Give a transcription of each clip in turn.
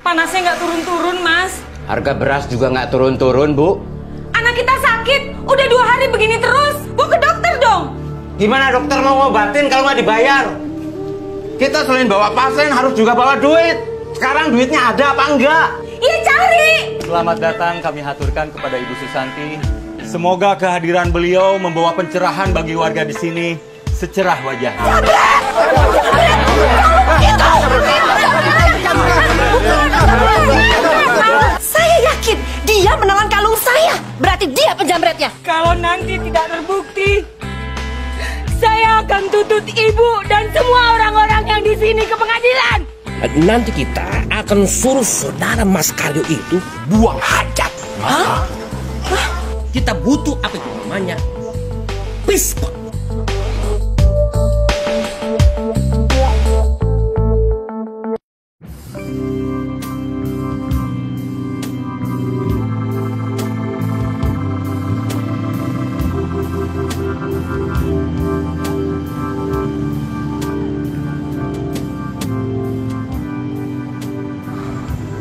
Panasnya nggak turun-turun, Mas. Harga beras juga nggak turun-turun, Bu. Anak kita sakit, udah 2 hari begini terus. Bawa ke dokter dong. Gimana dokter mau ngobatin kalau nggak dibayar? Kita selain bawa pasien harus juga bawa duit. Sekarang duitnya ada apa enggak? Iya, cari. Selamat datang kami haturkan kepada Ibu Susanti. Semoga kehadiran beliau membawa pencerahan bagi warga di sini secerah wajahnya. Saya yakin dia menelan kalung saya. Berarti dia penjamretnya. Kalau nanti tidak terbukti, saya akan tuntut ibu dan semua orang-orang yang di sini ke pengadilan. Nanti kita akan suruh saudara Mas Karyo itu buang hajat. Hah? Kita butuh apa itu namanya? Pispot.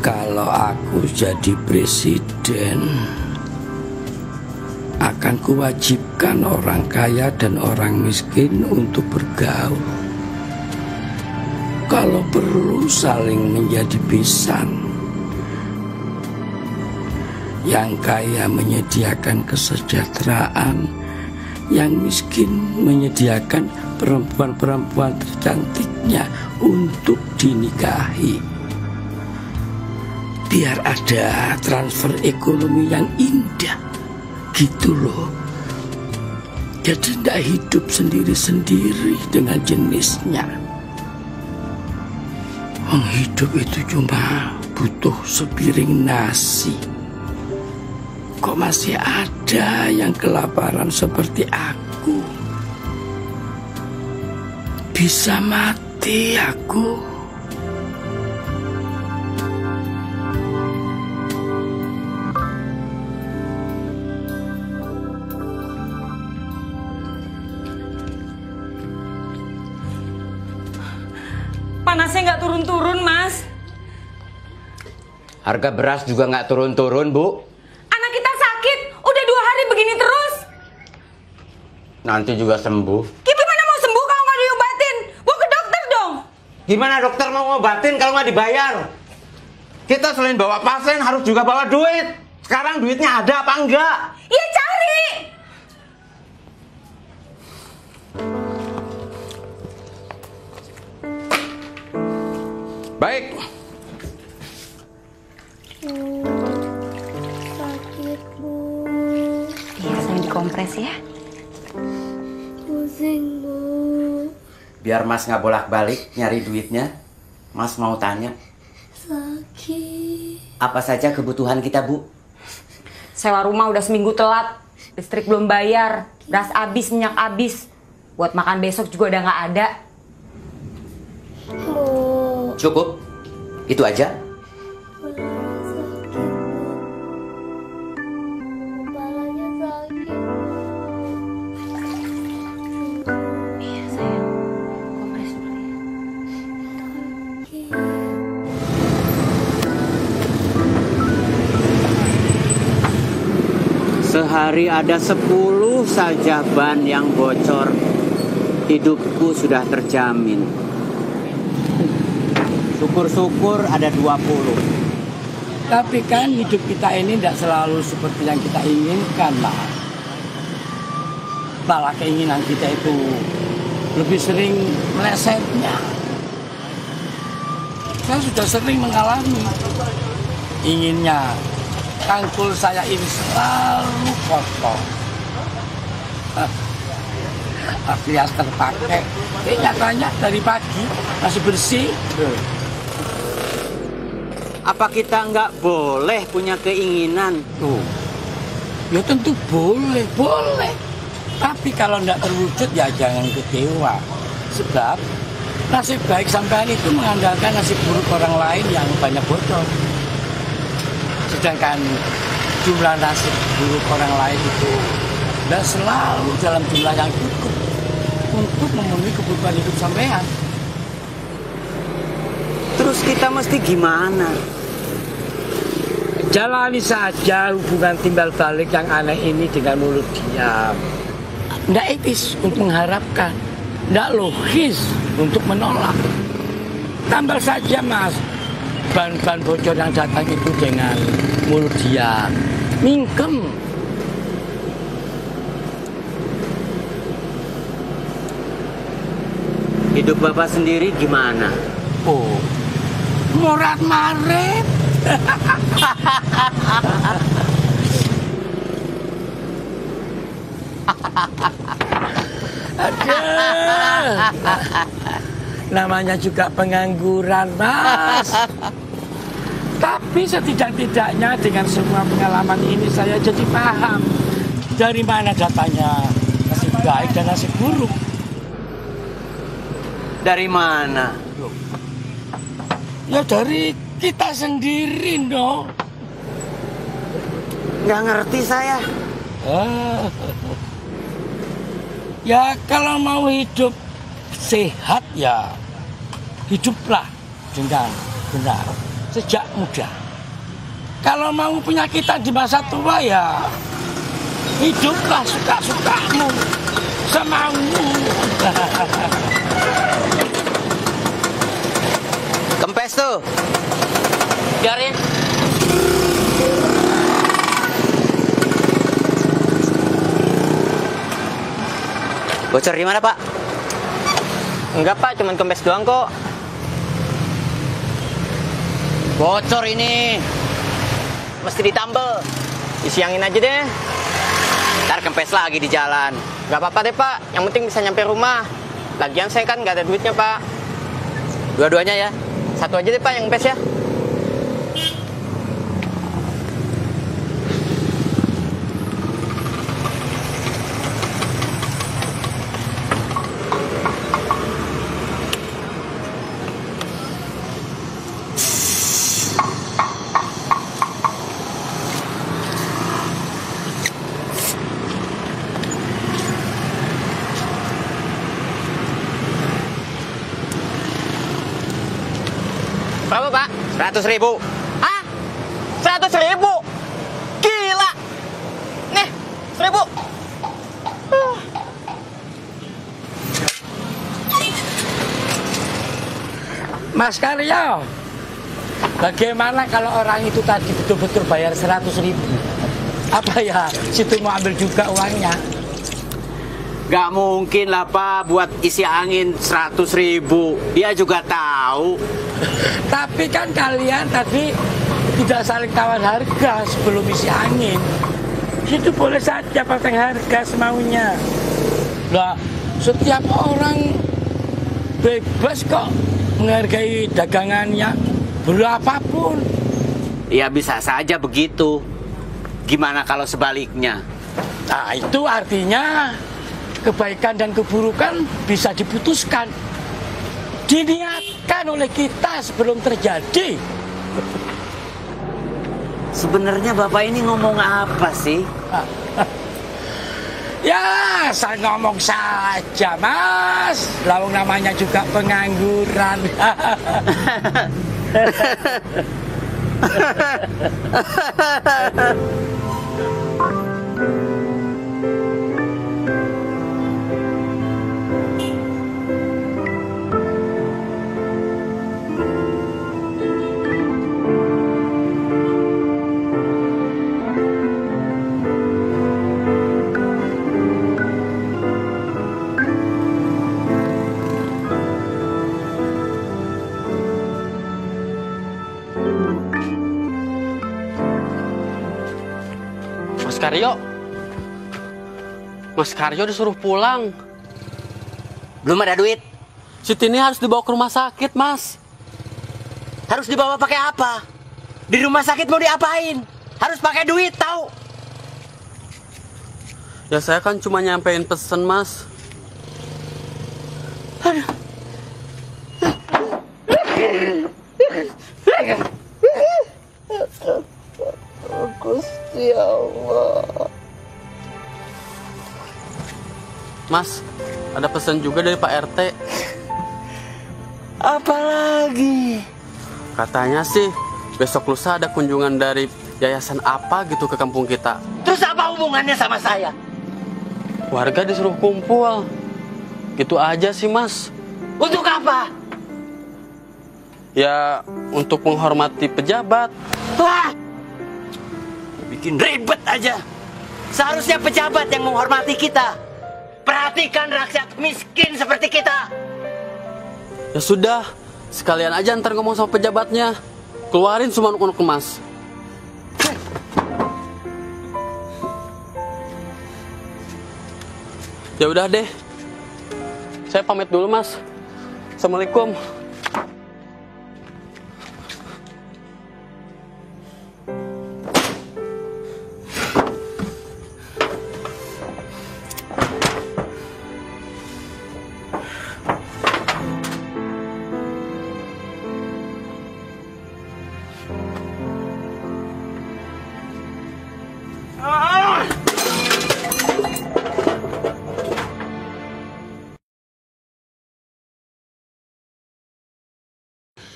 Kalau aku jadi presiden, akan kuwajibkan orang kaya dan orang miskin untuk bergaul. Kalau perlu saling menjadi besan. Yang kaya menyediakan kesejahteraan, yang miskin menyediakan perempuan-perempuan tercantiknya untuk dinikahi. Biar ada transfer ekonomi yang indah, gitu loh. Jadi tidak hidup sendiri-sendiri dengan jenisnya. Hidup itu cuma butuh sepiring nasi. Kok masih ada yang kelaparan seperti aku? Bisa mati aku. Panasnya nggak turun-turun, Mas. Harga beras juga nggak turun-turun, Bu. Anak kita sakit, udah 2 hari begini terus. Nanti juga sembuh. Gimana mau sembuh kalau nggak diobatin? Bawa ke dokter dong. Gimana dokter mau ngobatin kalau nggak dibayar? Kita selain bawa pasien harus juga bawa duit. Sekarang duitnya ada apa enggak? Iya, cari. Baik. Sakit, Bu. Iya, saya dikompres ya. Pusing, Bu. Biar Mas nggak bolak-balik nyari duitnya, Mas mau tanya. Sakit. Apa saja kebutuhan kita, Bu? Sewa rumah udah seminggu telat. Listrik belum bayar. Beras habis, minyak habis. Buat makan besok juga udah nggak ada. Bu. Cukup? Itu aja? Sakit, Bu. Kepalanya sakit. Iya, sayang. Kompres dulu ya. Sehari ada 10 saja ban yang bocor. Hidupku sudah terjamin. Syukur-syukur ada 20. Tapi kan hidup kita ini tidak selalu seperti yang kita inginkan, Mas. Malah keinginan kita itu lebih sering melesetnya. Saya sudah sering mengalami. Inginnya kangkul saya ini selalu kotor. Alias terpakai. Nyatanya dari pagi masih bersih. Apa kita nggak boleh punya keinginan? Tuh. Ya tentu boleh, boleh. Tapi kalau tidak terwujud ya jangan kecewa. Sebab nasib baik sampean itu mengandalkan nasib buruk orang lain yang banyak bocor. Sedangkan jumlah nasib buruk orang lain itu tidak selalu dalam jumlah yang cukup untuk memenuhi kebutuhan hidup sampean. Terus kita mesti gimana? Jalani saja hubungan timbal balik yang aneh ini dengan mulut diam. Nggak etis untuk mengharapkan, nggak logis untuk menolak. Tambah saja mas, ban-ban bocor yang datang itu dengan mulut diam, mingkem. Hidup Bapak sendiri gimana? Oh, morat marit. Aduh, namanya juga pengangguran, Mas. Tapi setidak-tidaknya dengan semua pengalaman ini saya jadi paham dari mana datanya nasib baik dan nasib buruk. Dari mana? Ya dari kita sendiri, no. Nggak ngerti saya. Ya kalau mau hidup sehat ya hiduplah dengan benar sejak muda. Kalau mau penyakitan di masa tua ya hiduplah suka-sukamu, semaumu. Kempes tuh. Biarin. Bocor di mana, Pak? Enggak Pak, cuman kempes doang kok. Bocor ini. Mesti ditambel. Isi angin aja deh. Ntar kempes lagi di jalan. Gak apa-apa deh Pak, yang penting bisa nyampe rumah. Lagian saya kan gak ada duitnya Pak. Dua-duanya ya. Satu aja deh Pak yang kempes ya. Berapa Pak? 100.000. Hah? 100.000? Gila! Nih, 1.000. Mas Karyo, bagaimana kalau orang itu tadi betul-betul bayar 100.000? Apa ya, situ mau ambil juga uangnya? Gak mungkin lah Pak buat isi angin 100.000. Dia juga tahu. Tapi kan kalian tadi tidak saling tawar harga sebelum isi angin. Itu boleh saja pasang harga semaunya. Lah, setiap orang bebas kok menghargai dagangannya berapapun. Ya bisa saja begitu. Gimana kalau sebaliknya? Nah, itu artinya kebaikan dan keburukan bisa diputuskan, diniatkan oleh kita sebelum terjadi. Sebenarnya Bapak ini ngomong apa sih? Ya, saya ngomong saja, Mas. Lawang namanya juga pengangguran. Mas Karyo disuruh pulang. Belum ada duit. Si Tini harus dibawa ke rumah sakit, Mas. Harus dibawa pakai apa? Di rumah sakit mau diapain? Harus pakai duit, tahu? Ya saya kan cuma nyampein pesen, Mas. Gusti Allah. Mas, ada pesan juga dari Pak RT. Apalagi? Katanya sih besok lusa ada kunjungan dari yayasan apa gitu ke kampung kita. Terus apa hubungannya sama saya? Warga disuruh kumpul. Gitu aja sih, Mas. Untuk apa? Ya, untuk menghormati pejabat. Wah! Bikin ribet aja. Seharusnya pejabat yang menghormati kita. Perhatikan rakyat miskin seperti kita. Ya sudah, sekalian aja ntar ngomong sama pejabatnya. Keluarin semua unek-unek Mas. Ya udah deh. Saya pamit dulu, Mas. Assalamualaikum.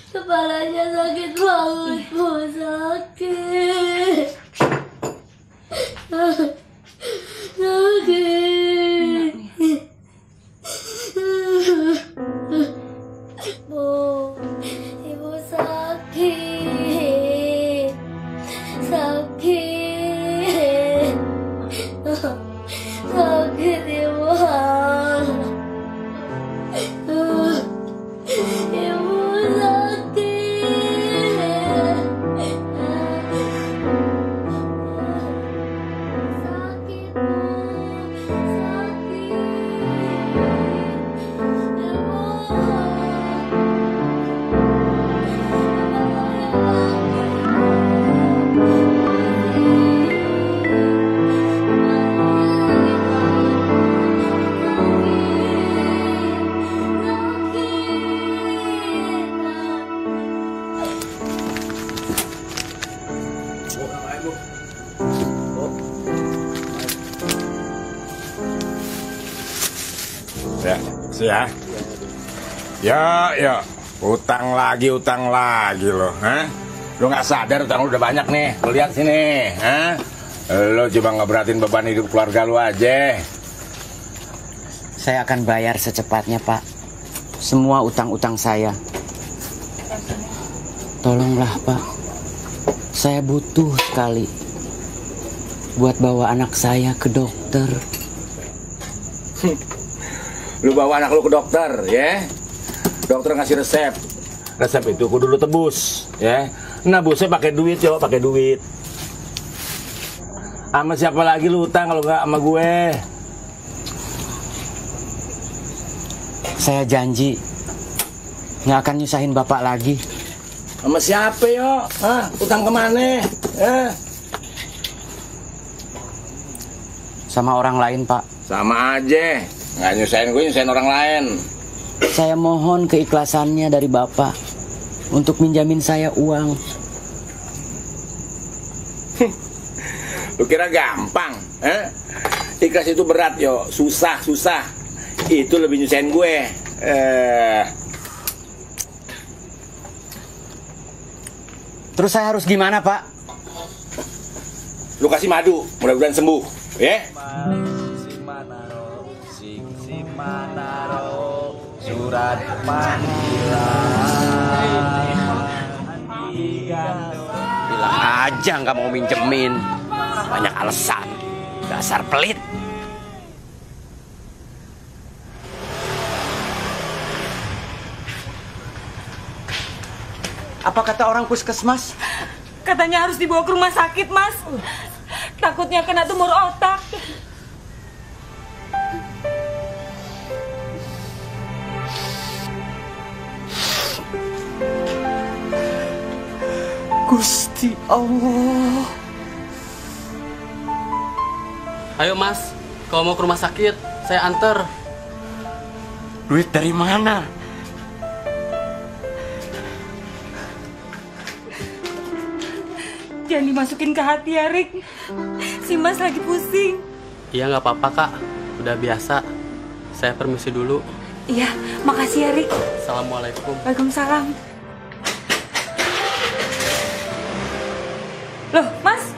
Kepalanya sakit banget, Bu. Sakit. Sakit. Bu, Ibu sakit. Sakit. Sakit, Ibu. Ya, ya, utang lagi loh, ha? Lu nggak sadar utang lu udah banyak nih, lu lihat sini, ha? Lu cuma ngeberatin beban hidup keluarga lu aja. Saya akan bayar secepatnya, Pak. Semua utang-utang saya. Tolonglah, Pak. Saya butuh sekali buat bawa anak saya ke dokter. Lu bawa anak lu ke dokter, ya. Dokter ngasih resep. Resep itu kudu lu tebus, ya. Nebusnya pakai duit, yo, pakai duit. Sama siapa lagi lu utang kalau nggak sama gue? Saya janji nggak akan nyusahin Bapak lagi. Sama siapa, yo? Hah? Utang kemana? Sama orang lain, Pak. Sama aja. Nggak nyusahin gue, nyusahin orang lain. Saya mohon keikhlasannya dari Bapak untuk minjamin saya uang. Lu kira gampang? Ikhlas itu berat, yo. Susah. Itu lebih nyusahin gue. Terus saya harus gimana, Pak? Lu kasih madu, mudah-mudahan sembuh, ya? Manaro surat panggilan. Bilang aja nggak mau minjemin, banyak alasan, dasar pelit. Apa kata orang puskesmas? Katanya harus dibawa ke rumah sakit, Mas. Takutnya kena tumor otak. Gusti Allah. Ayo Mas, kalau mau ke rumah sakit, saya anter. Duit dari mana? Jangan dimasukin ke hati ya, Rik. Si Mas lagi pusing. Iya, nggak apa-apa, Kak. Udah biasa. Saya permisi dulu. Iya, makasih ya, Rik. Assalamualaikum. Waalaikumsalam. Loh, Mas,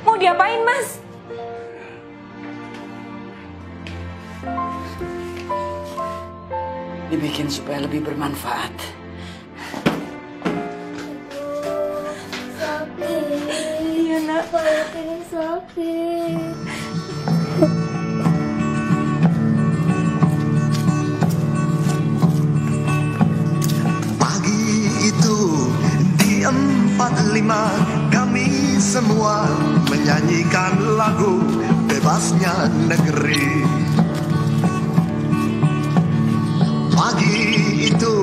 mau diapain, Mas? Dibikin supaya lebih bermanfaat. Sakit. Iya, Nak. Kepala pengen sakit. Pagi itu di 45 kami semua menyanyikan lagu Bebasnya Negeri. Pagi itu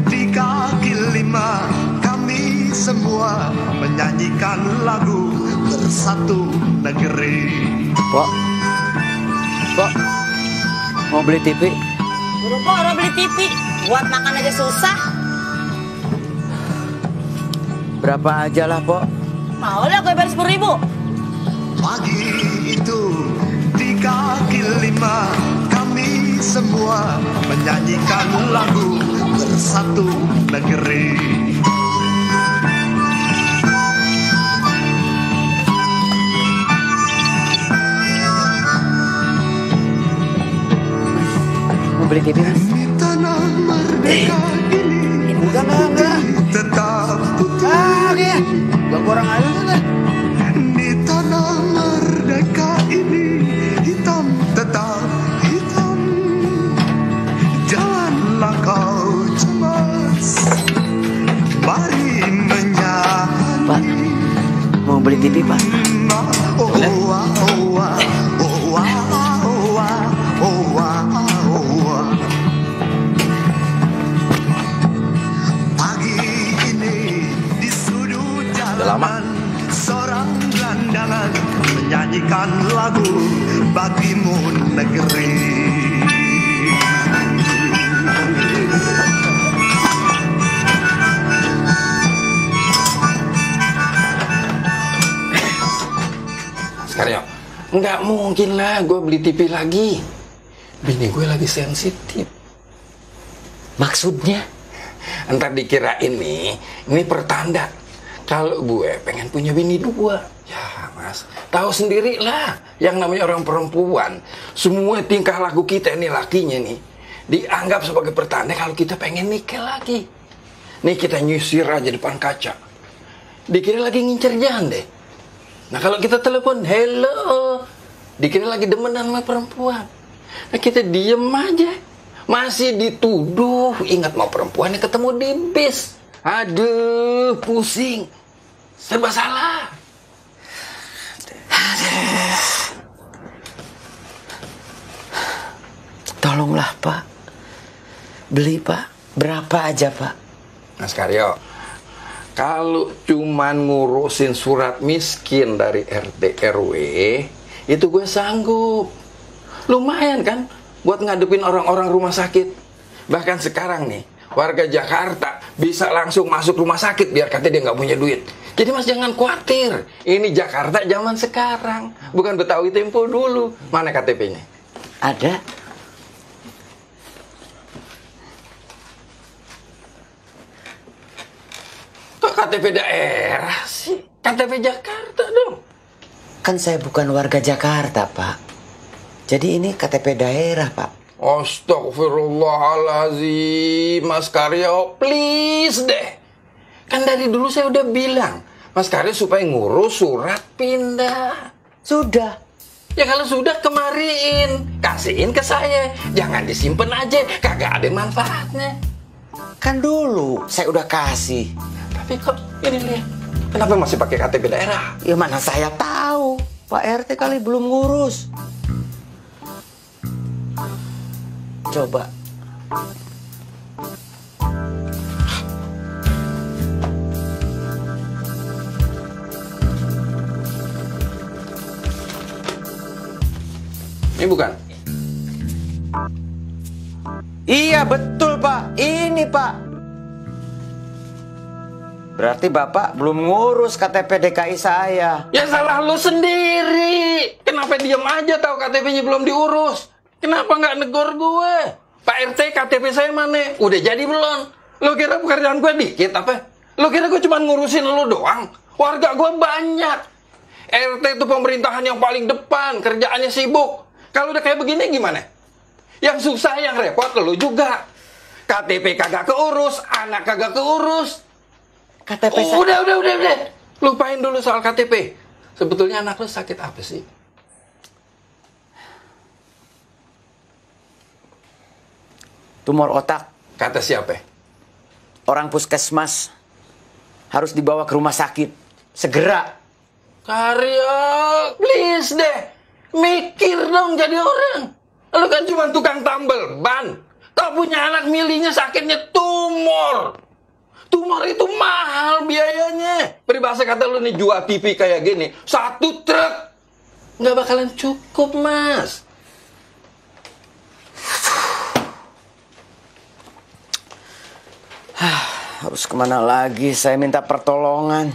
di kaki 5 kami semua menyanyikan lagu Bersatu Negeri. Pok, mau beli TV? Buru-buru beli TV, buat makan aja susah. Berapa aja lah, Pok? Mau lah gue bayar 10.000. Pagi itu di kaki 5 kami semua menyanyikan lagu Bersatu Negeri. Mau beli TV, Mas? Di tanah merdeka ini tetap putih. Bang kurang aja kan? Di tanah merdeka ini hitam tetap hitam. Janganlah kau cemas, mari menyanyi. Pak, mau beli TV, Pak? Boleh? Pagi ini di sudut jalanan seorang gelandangan menyanyikan lagu Bagimu Negeri. Sekarang nggak mungkin lah gue beli TV lagi. Bini gue lagi sensitif. Maksudnya? Ntar dikirain nih, ini pertanda kalau gue pengen punya bini 2. Ya mas, tahu sendiri lah, yang namanya orang perempuan, semua tingkah laku kita ini lakinya nih dianggap sebagai pertanda kalau kita pengen nikah lagi. Nih kita nyisir aja depan kaca, dikira lagi ngincer jande. Nah kalau kita telepon, hello, dikira lagi demenan sama perempuan. Nah kita diem aja, masih dituduh. Ingat mau perempuannya ketemu di bis. Aduh, pusing, serba salah. Tolonglah, Pak. Beli, Pak. Berapa aja, Pak? Mas Karyo, kalau cuman ngurusin surat miskin dari RT RW, itu gue sanggup. Lumayan kan buat ngadepin orang-orang rumah sakit. Bahkan sekarang nih, warga Jakarta bisa langsung masuk rumah sakit biar katanya dia nggak punya duit. Jadi mas jangan khawatir. Ini Jakarta zaman sekarang, bukan Betawi tempo dulu. Mana KTP-nya? Ada. Kok KTP daerah sih? KTP Jakarta dong. Kan saya bukan warga Jakarta, Pak. Jadi ini KTP daerah, Pak. Astagfirullahaladzim, Mas Karyo, please deh. Kan dari dulu saya udah bilang, Mas Karyo supaya ngurus surat pindah. Sudah. Ya kalau sudah kemariin, kasihin ke saya. Jangan disimpan aja, kagak ada manfaatnya. Kan dulu saya udah kasih. Tapi kok ini lihat, kenapa masih pakai KTP daerah? Ya mana saya tahu, Pak RT kali belum ngurus. Coba. Ini bukan? Iya betul Pak, ini Pak. Berarti Bapak belum ngurus KTP DKI saya. Ya salah lu sendiri. Kenapa diam aja tahu KTP-nya belum diurus? Kenapa nggak negor gue? Pak RT KTP saya mana? Udah jadi belum? Lo kira pekerjaan gue dikit apa? Lo kira gue cuma ngurusin lo doang? Warga gue banyak. RT itu pemerintahan yang paling depan, kerjaannya sibuk. Kalau udah kayak begini gimana? Yang susah, yang repot lu juga. KTP kagak keurus, anak kagak keurus. KTP Udah. Lupain dulu soal KTP. Sebetulnya anak lu sakit apa sih? Tumor otak. Kata siapa? Orang puskesmas harus dibawa ke rumah sakit segera. Karyo, please deh. Mikir dong jadi orang. Lu kan cuma tukang tambel ban. Kau punya anak milihnya sakitnya tumor. Tumor itu mahal biayanya. Peribahasa kata lu nih, jual TV kayak gini, 1 truk nggak bakalan cukup, Mas. Harus kemana lagi saya minta pertolongan?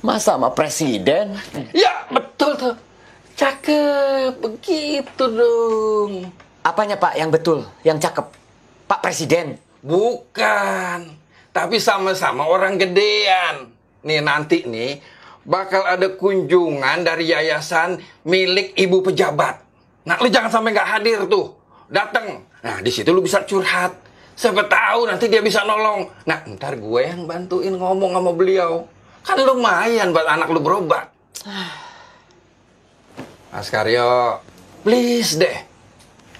Masa sama presiden? Ya, betul tuh. Cakep, begitu dong. Apanya Pak yang betul, yang cakep? Pak Presiden? Bukan, tapi sama-sama orang gedean. Nih nanti nih, bakal ada kunjungan dari yayasan milik ibu pejabat. Nah, lu jangan sampai nggak hadir tuh. Datang. Nah, di situ lu bisa curhat. Siapa tahu nanti dia bisa nolong. Nah, ntar gue yang bantuin ngomong sama beliau. Kan lumayan buat anak lu berobat. Mas Karyo, please deh.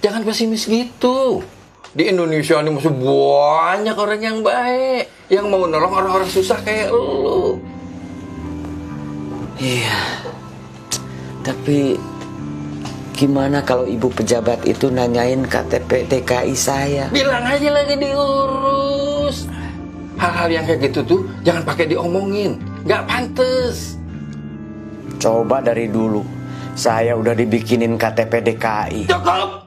Jangan pesimis gitu. Di Indonesia ini masih banyak orang yang baik. Yang mau nolong orang-orang susah kayak lu. Iya. Tapi gimana kalau ibu pejabat itu nanyain KTP DKI saya? Bilang aja lagi diurus. Hal-hal yang kayak gitu tuh jangan pakai diomongin. Nggak pantes. Coba dari dulu saya udah dibikinin KTP DKI. Cukup.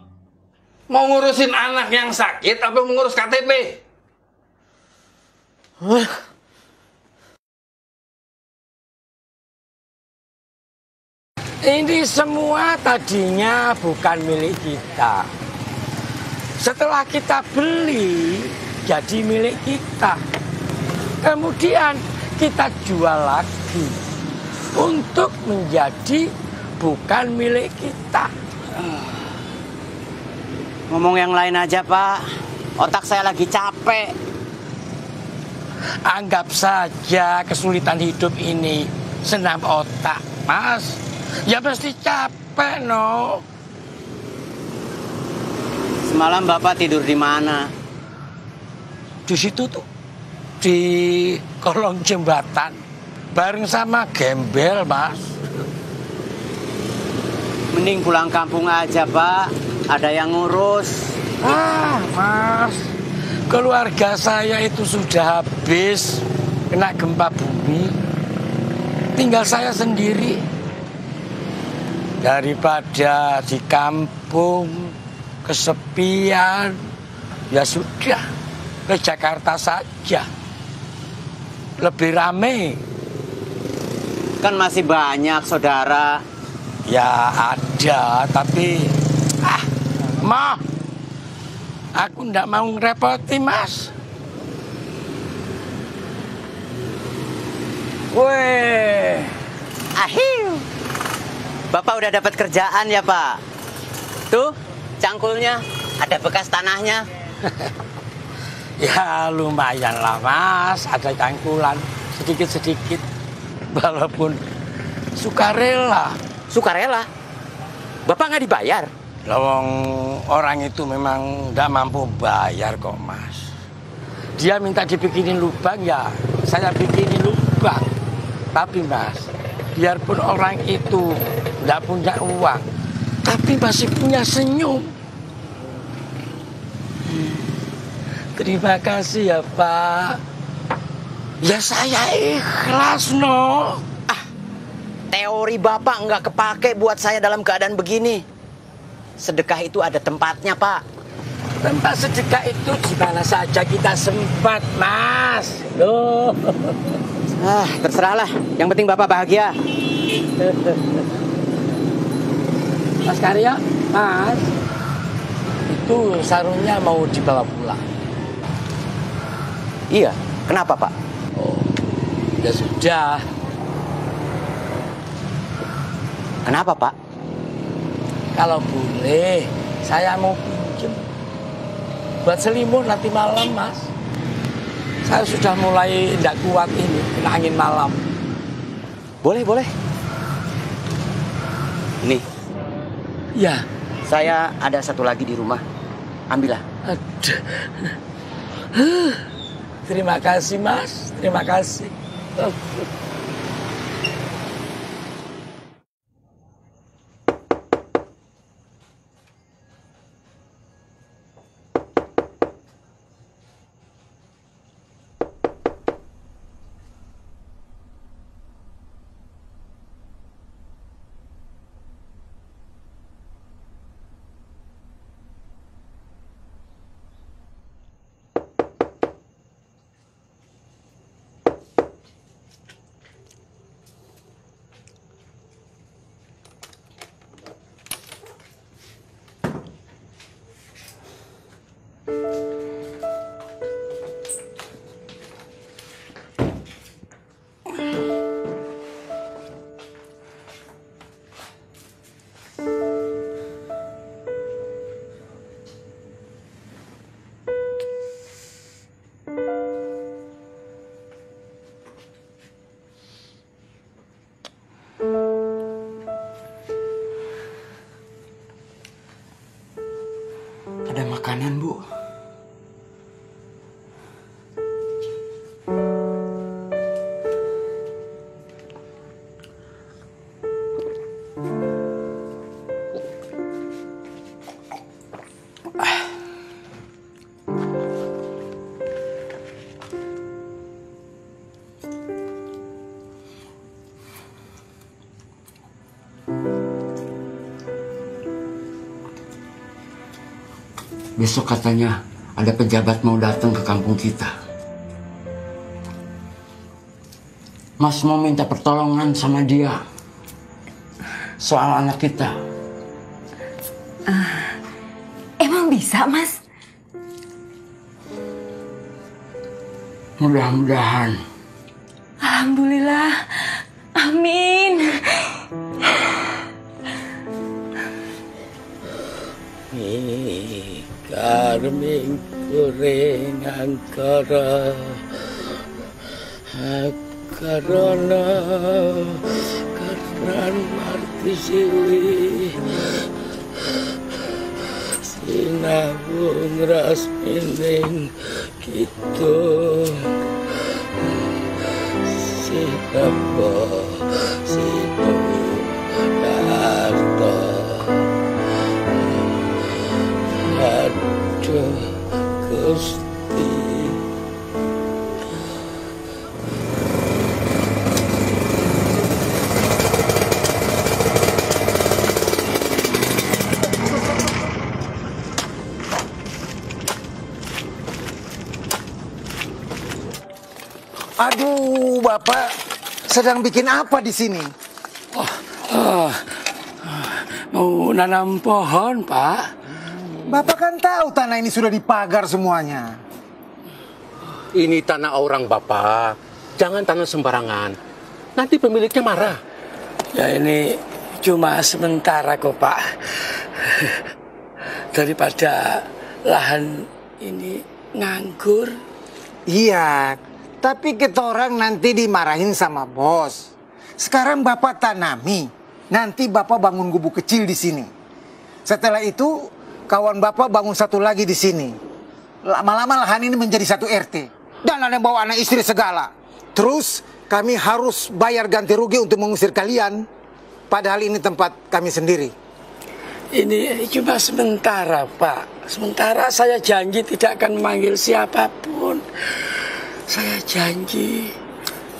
Mau ngurusin anak yang sakit apa mau ngurus KTP? Ini semua tadinya bukan milik kita. Setelah kita beli, jadi milik kita. Kemudian kita jual lagi untuk menjadi bukan milik kita. Ngomong yang lain aja, Pak. Otak saya lagi capek. Anggap saja kesulitan hidup ini senam otak, Mas. Ya pasti capek, no. Semalam Bapak tidur di mana? Di situ tuh, di kolong jembatan, bareng sama gembel, Mas. Mending pulang kampung aja, Pak. Ada yang ngurus. Mas, keluarga saya itu sudah habis kena gempa bumi. Tinggal saya sendiri. Daripada di kampung kesepian, ya sudah ke Jakarta saja. Lebih rame. Kan masih banyak saudara. Ya ada, tapi Ma, aku ndak mau ngerepoti, Mas. Weh, akhir. Bapak udah dapat kerjaan ya, Pak? Tuh, cangkulnya ada bekas tanahnya. Ya lumayan lah, Mas. Ada cangkulan sedikit-sedikit. Walaupun sukarela. Sukarela? Bapak nggak dibayar? Lawang orang itu memang nggak mampu bayar kok, Mas. Dia minta dibikinin lubang, ya saya bikinin lubang. Tapi Mas, biarpun orang itu nggak punya uang, tapi masih punya senyum. Terima kasih ya, Pak. Ya saya ikhlas, no. Teori Bapak nggak kepake buat saya dalam keadaan begini. Sedekah itu ada tempatnya, Pak. Tempat sedekah itu di mana saja kita sempat, Mas. Loh. Terserahlah. Yang penting Bapak bahagia. Mas Karyo, Mas, itu sarungnya mau dibawa pulang. Iya, Kenapa, Pak? Oh, ya sudah. Kenapa, Pak? Kalau boleh, saya mau pinjem buat selimut nanti malam, Mas. Saya sudah mulai tidak kuat ini, kena angin malam. Boleh, boleh. Ini. Ya. Saya ada satu lagi di rumah. Ambillah. Aduh. Terima kasih, Mas. Terima kasih. Ada makanan, Bu. Besok katanya ada pejabat mau datang ke kampung kita. Mas mau minta pertolongan sama dia soal anak kita. Emang bisa, Mas? Mudah-mudahan. Alhamdulillah. Amin. Karming goreng angkara karena karan marti sili sinabung ras mining gitu sinabo situ darto. Aduh, Gusti. Aduh, Bapak sedang bikin apa di sini? Mau nanam pohon, Pak. Bapak kan tahu tanah ini sudah dipagar semuanya. Ini tanah orang, Bapak. Jangan tanam sembarangan. Nanti pemiliknya marah. Ya ini cuma sementara kok, Pak. Daripada lahan ini nganggur. Iya, tapi kita orang nanti dimarahin sama bos. Sekarang Bapak tanami, nanti Bapak bangun gubuk kecil di sini. Setelah itu kawan Bapak bangun satu lagi di sini. Lama-lama lahan ini menjadi satu RT. Dan ada yang bawa anak istri segala. Terus kami harus bayar ganti rugi untuk mengusir kalian. Padahal ini tempat kami sendiri. Ini cuma sementara, Pak. Sementara saya janji tidak akan memanggil siapapun. Saya janji.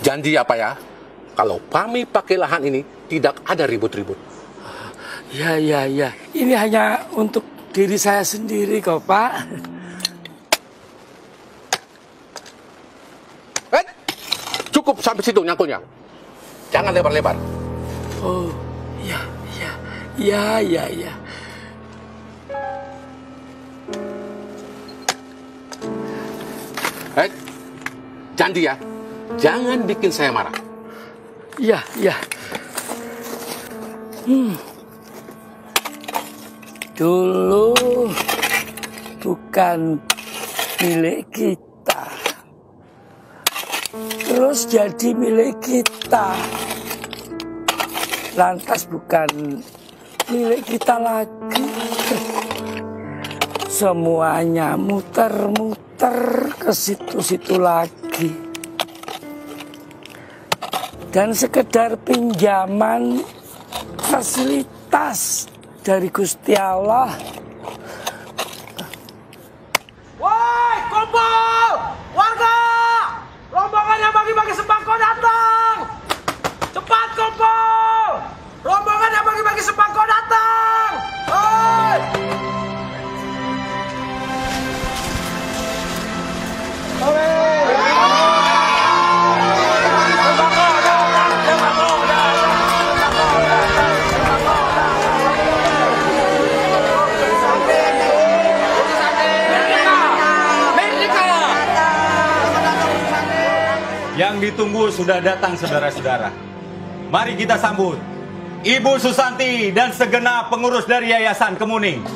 Janji apa ya? Kalau kami pakai lahan ini, tidak ada ribut-ribut. Ya. Ini hanya untuk diri saya sendiri kok, Pak. Cukup sampai situ nyangkulnya. Jangan lebar-lebar. Oh, ya. Janji ya, jangan bikin saya marah. Iya, iya. Dulu bukan milik kita, terus jadi milik kita, lantas bukan milik kita lagi. Semuanya muter-muter ke situ-situ lagi. Dan sekedar pinjaman fasilitas dari Gusti Allah. Woi, kumpul! Warga! Rombongan yang bagi-bagi sembako datang! Cepat kumpul! Rombongan yang bagi-bagi sembako datang! Woi! Yang ditunggu sudah datang, saudara-saudara. Mari kita sambut Ibu Susanti dan segenap pengurus dari Yayasan Kemuning.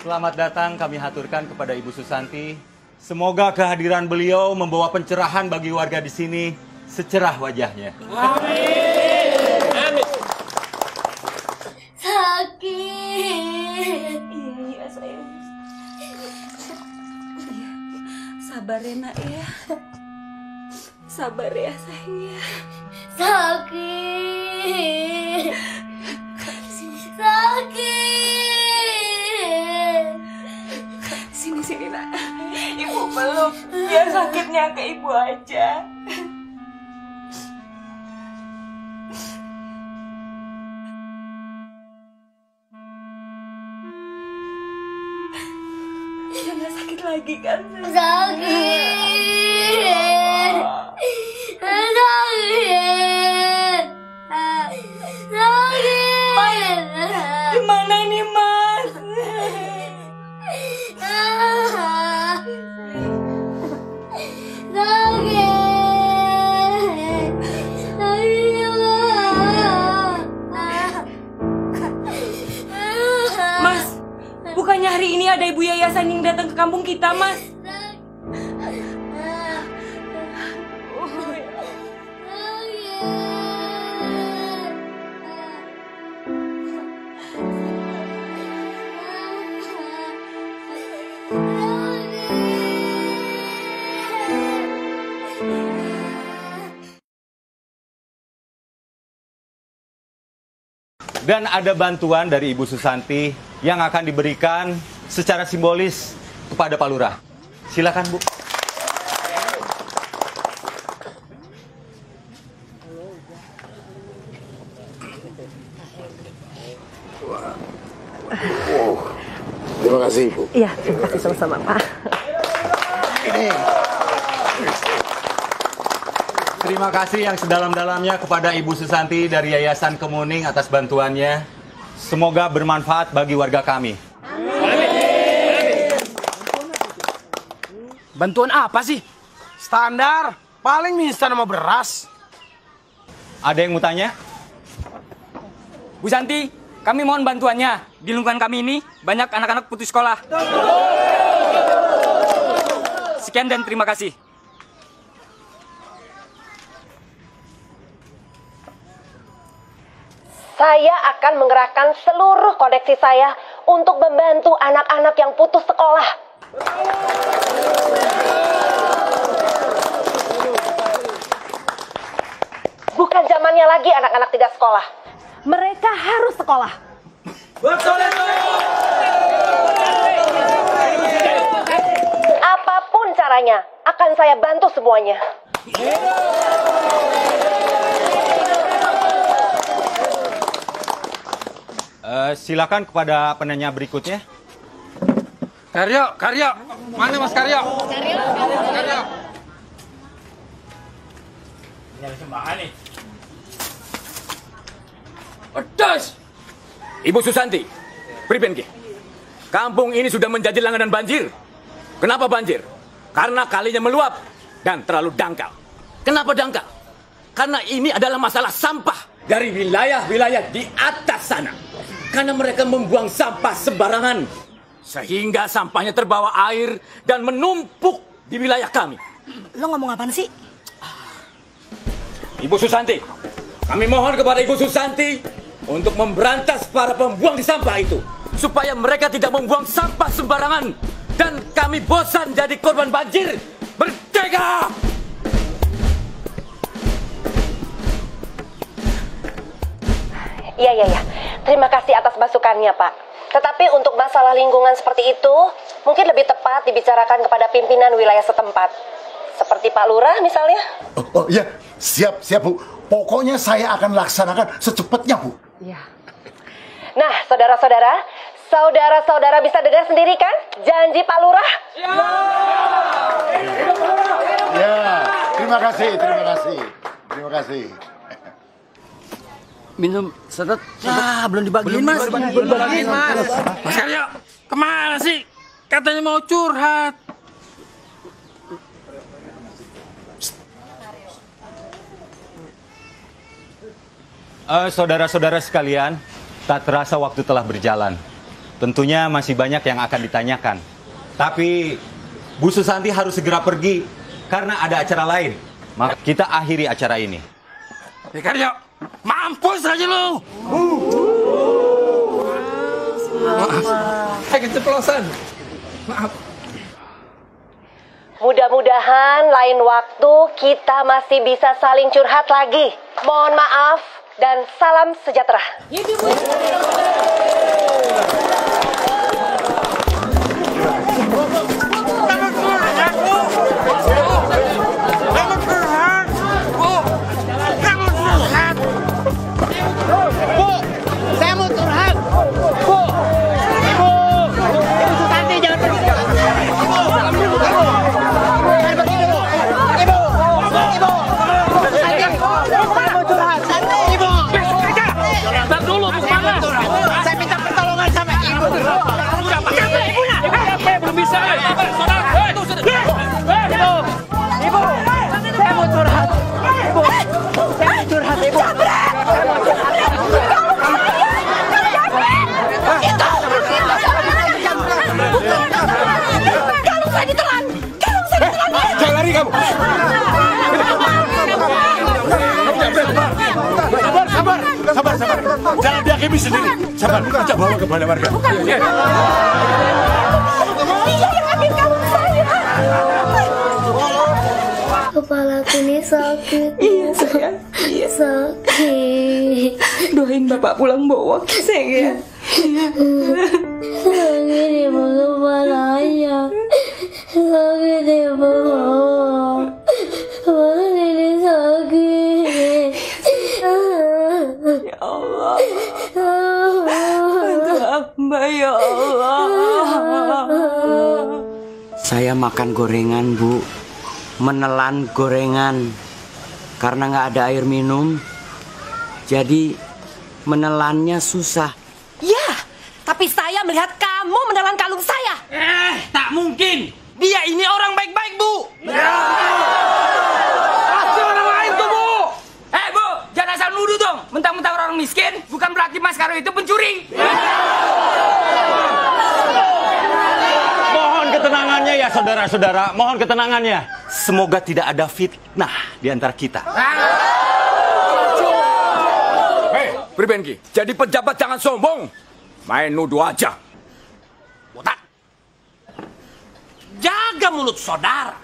Selamat datang kami haturkan kepada Ibu Susanti. Semoga kehadiran beliau membawa pencerahan bagi warga di sini secerah wajahnya. Amin. Amin. Sakit. Iya sayang. Sabar ya nak ya. Sabar ya sayang ya. Sakit. Sakit. Sini nak. Ibu peluk. Biar sakitnya ke ibu aja. Jangan sakit lagi kan? Sakit. Sakit. Sakit. Mas, gimana ini Mas? Mas, bukannya hari ini ada ibu yayasan yang datang ke kampung kita, Mas? Dan ada bantuan dari Ibu Susanti yang akan diberikan secara simbolis kepada Pak Lurah. Silakan, Bu. Terima kasih, Bu. Iya, terima kasih sama-sama, Pak. Terima kasih yang sedalam-dalamnya kepada Ibu Susanti dari Yayasan Kemuning atas bantuannya. Semoga bermanfaat bagi warga kami. Bantuan apa sih? Standar, paling instan sama beras. Ada yang mau tanya? Bu Santi, kami mohon bantuannya. Di lingkungan kami ini banyak anak-anak putus sekolah. Sekian dan terima kasih. Saya akan mengerahkan seluruh koneksi saya untuk membantu anak-anak yang putus sekolah. Bukan zamannya lagi anak-anak tidak sekolah. Mereka harus sekolah. Apapun caranya, akan saya bantu semuanya. Silakan kepada penanya berikutnya. Karyo. Mana Mas Karyo? Karyo. Nyari sumbangan nih. Pedas. Ibu Susanti, priben ki? kampung ini sudah menjadi langganan banjir. Kenapa banjir? Karena kalinya meluap dan terlalu dangkal. Kenapa dangkal? Karena ini adalah masalah sampah dari wilayah-wilayah di atas sana. Karena mereka membuang sampah sembarangan, sehingga sampahnya terbawa air dan menumpuk di wilayah kami. Lo ngomong apaan sih? Ibu Susanti, kami mohon kepada Ibu Susanti untuk memberantas para pembuang di sampah itu, supaya mereka tidak membuang sampah sembarangan. Dan kami bosan jadi korban banjir. Merdeka! Iya. Terima kasih atas masukannya, Pak. Tetapi untuk masalah lingkungan seperti itu, mungkin lebih tepat dibicarakan kepada pimpinan wilayah setempat. Seperti Pak Lurah misalnya. Oh iya, siap Bu. Pokoknya saya akan laksanakan secepatnya, Bu. Iya. Nah, saudara-saudara bisa dengar sendiri kan janji Pak Lurah? Ya, terima kasih. Minum sedet. Belum dibagiin, Mas. Mas Karyo, kemana sih? Katanya mau curhat. Saudara-saudara sekalian, tak terasa waktu telah berjalan. Tentunya masih banyak yang akan ditanyakan. Tapi Bu Susanti harus segera pergi karena ada acara lain. Maka kita akhiri acara ini. Karyo, mampus aja lu. Maaf. Keceplosan. Maaf. Mudah-mudahan lain waktu kita masih bisa saling curhat lagi. Mohon maaf dan salam sejahtera. Sabar. Jangan dihakimi sendiri. Sabar, kita bawa ke balai warga. Dia yang ambil kalung saya. Kepalaku ini sakit. Iya sayang. Iya. Sakit. Doain bapak pulang bawa sayang ya. Sakit ibu kepalanya. Sakit ibu. Kepala ini sakit. Ya Allah. Bantu hamba ya Allah. Saya makan gorengan, Bu. Menelan gorengan. Karena nggak ada air minum. Jadi menelannya susah. Ya, tapi saya melihat kamu menelan kalung saya. Tak mungkin. Dia ini orang baik-baik, Bu. Pasti orang lain tuh, Bu. Bu, jangan asal nuduh dong. Mentang-mentang orang miskin, bukan berarti Mas Karyo itu pencuri. Mohon ketenangannya ya saudara-saudara, mohon ketenangannya. Semoga tidak ada fitnah di antara kita. Hei, Pribenki, jadi pejabat jangan sombong. Main nuduh aja. Botak. Jaga mulut saudara.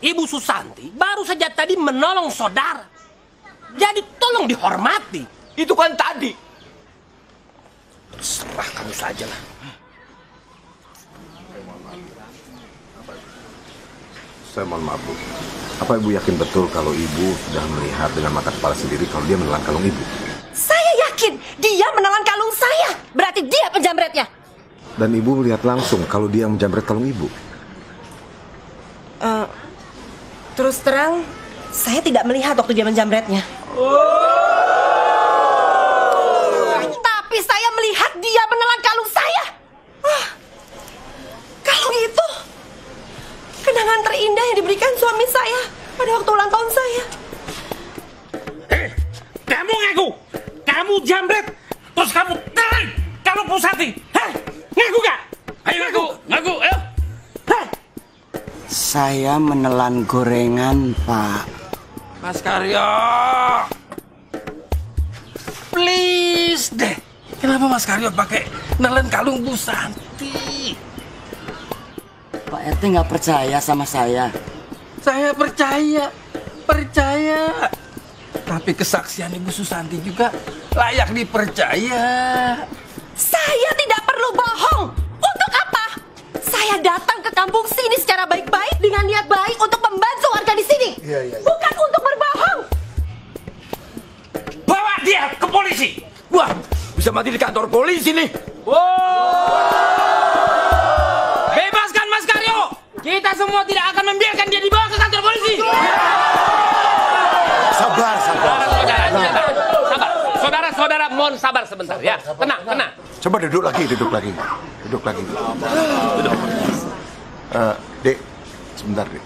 Ibu Susanti baru saja tadi menolong saudara. Jadi tolong dihormati. Itu kan tadi. Terserah kamu saja lah. Saya mohon maaf, Bu. Apa Ibu yakin betul kalau Ibu sudah melihat dengan mata kepala sendiri kalau dia menelan kalung Ibu? Saya yakin dia menelan kalung saya. Berarti dia penjamretnya. Dan Ibu melihat langsung kalau dia menjamret kalung Ibu? Terus terang, saya tidak melihat waktu dia menjamretnya. Tapi saya melihat dia menelan kalung saya. kenangan terindah yang diberikan suami saya pada waktu ulang tahun saya. Kamu ngaku, kamu jambret, terus kamu telan kalau Bu Santi. Ngaku gak? Ayo ngaku, ayo. Saya menelan gorengan, Pak. Mas Karyo, please deh. Kenapa Mas Karyo pakai nelen kalung Bu Santi? Pak RT nggak percaya sama saya. Saya percaya. Tapi kesaksian Ibu Susanti juga layak dipercaya. Saya tidak perlu bohong. Untuk apa? Saya datang ke kampung sini secara baik-baik dengan niat baik untuk membantu warga di sini. Bukan untuk berbohong. Bawa dia ke polisi. Wah, bisa mati di kantor polisi nih. Bebaskan Mas Karyo. Kita semua tidak akan membiarkan dia dibawa ke kantor polisi. Sabar. Saudara, mohon sabar sebentar ya. Tenang. Coba duduk lagi. Dek, sebentar, Dek.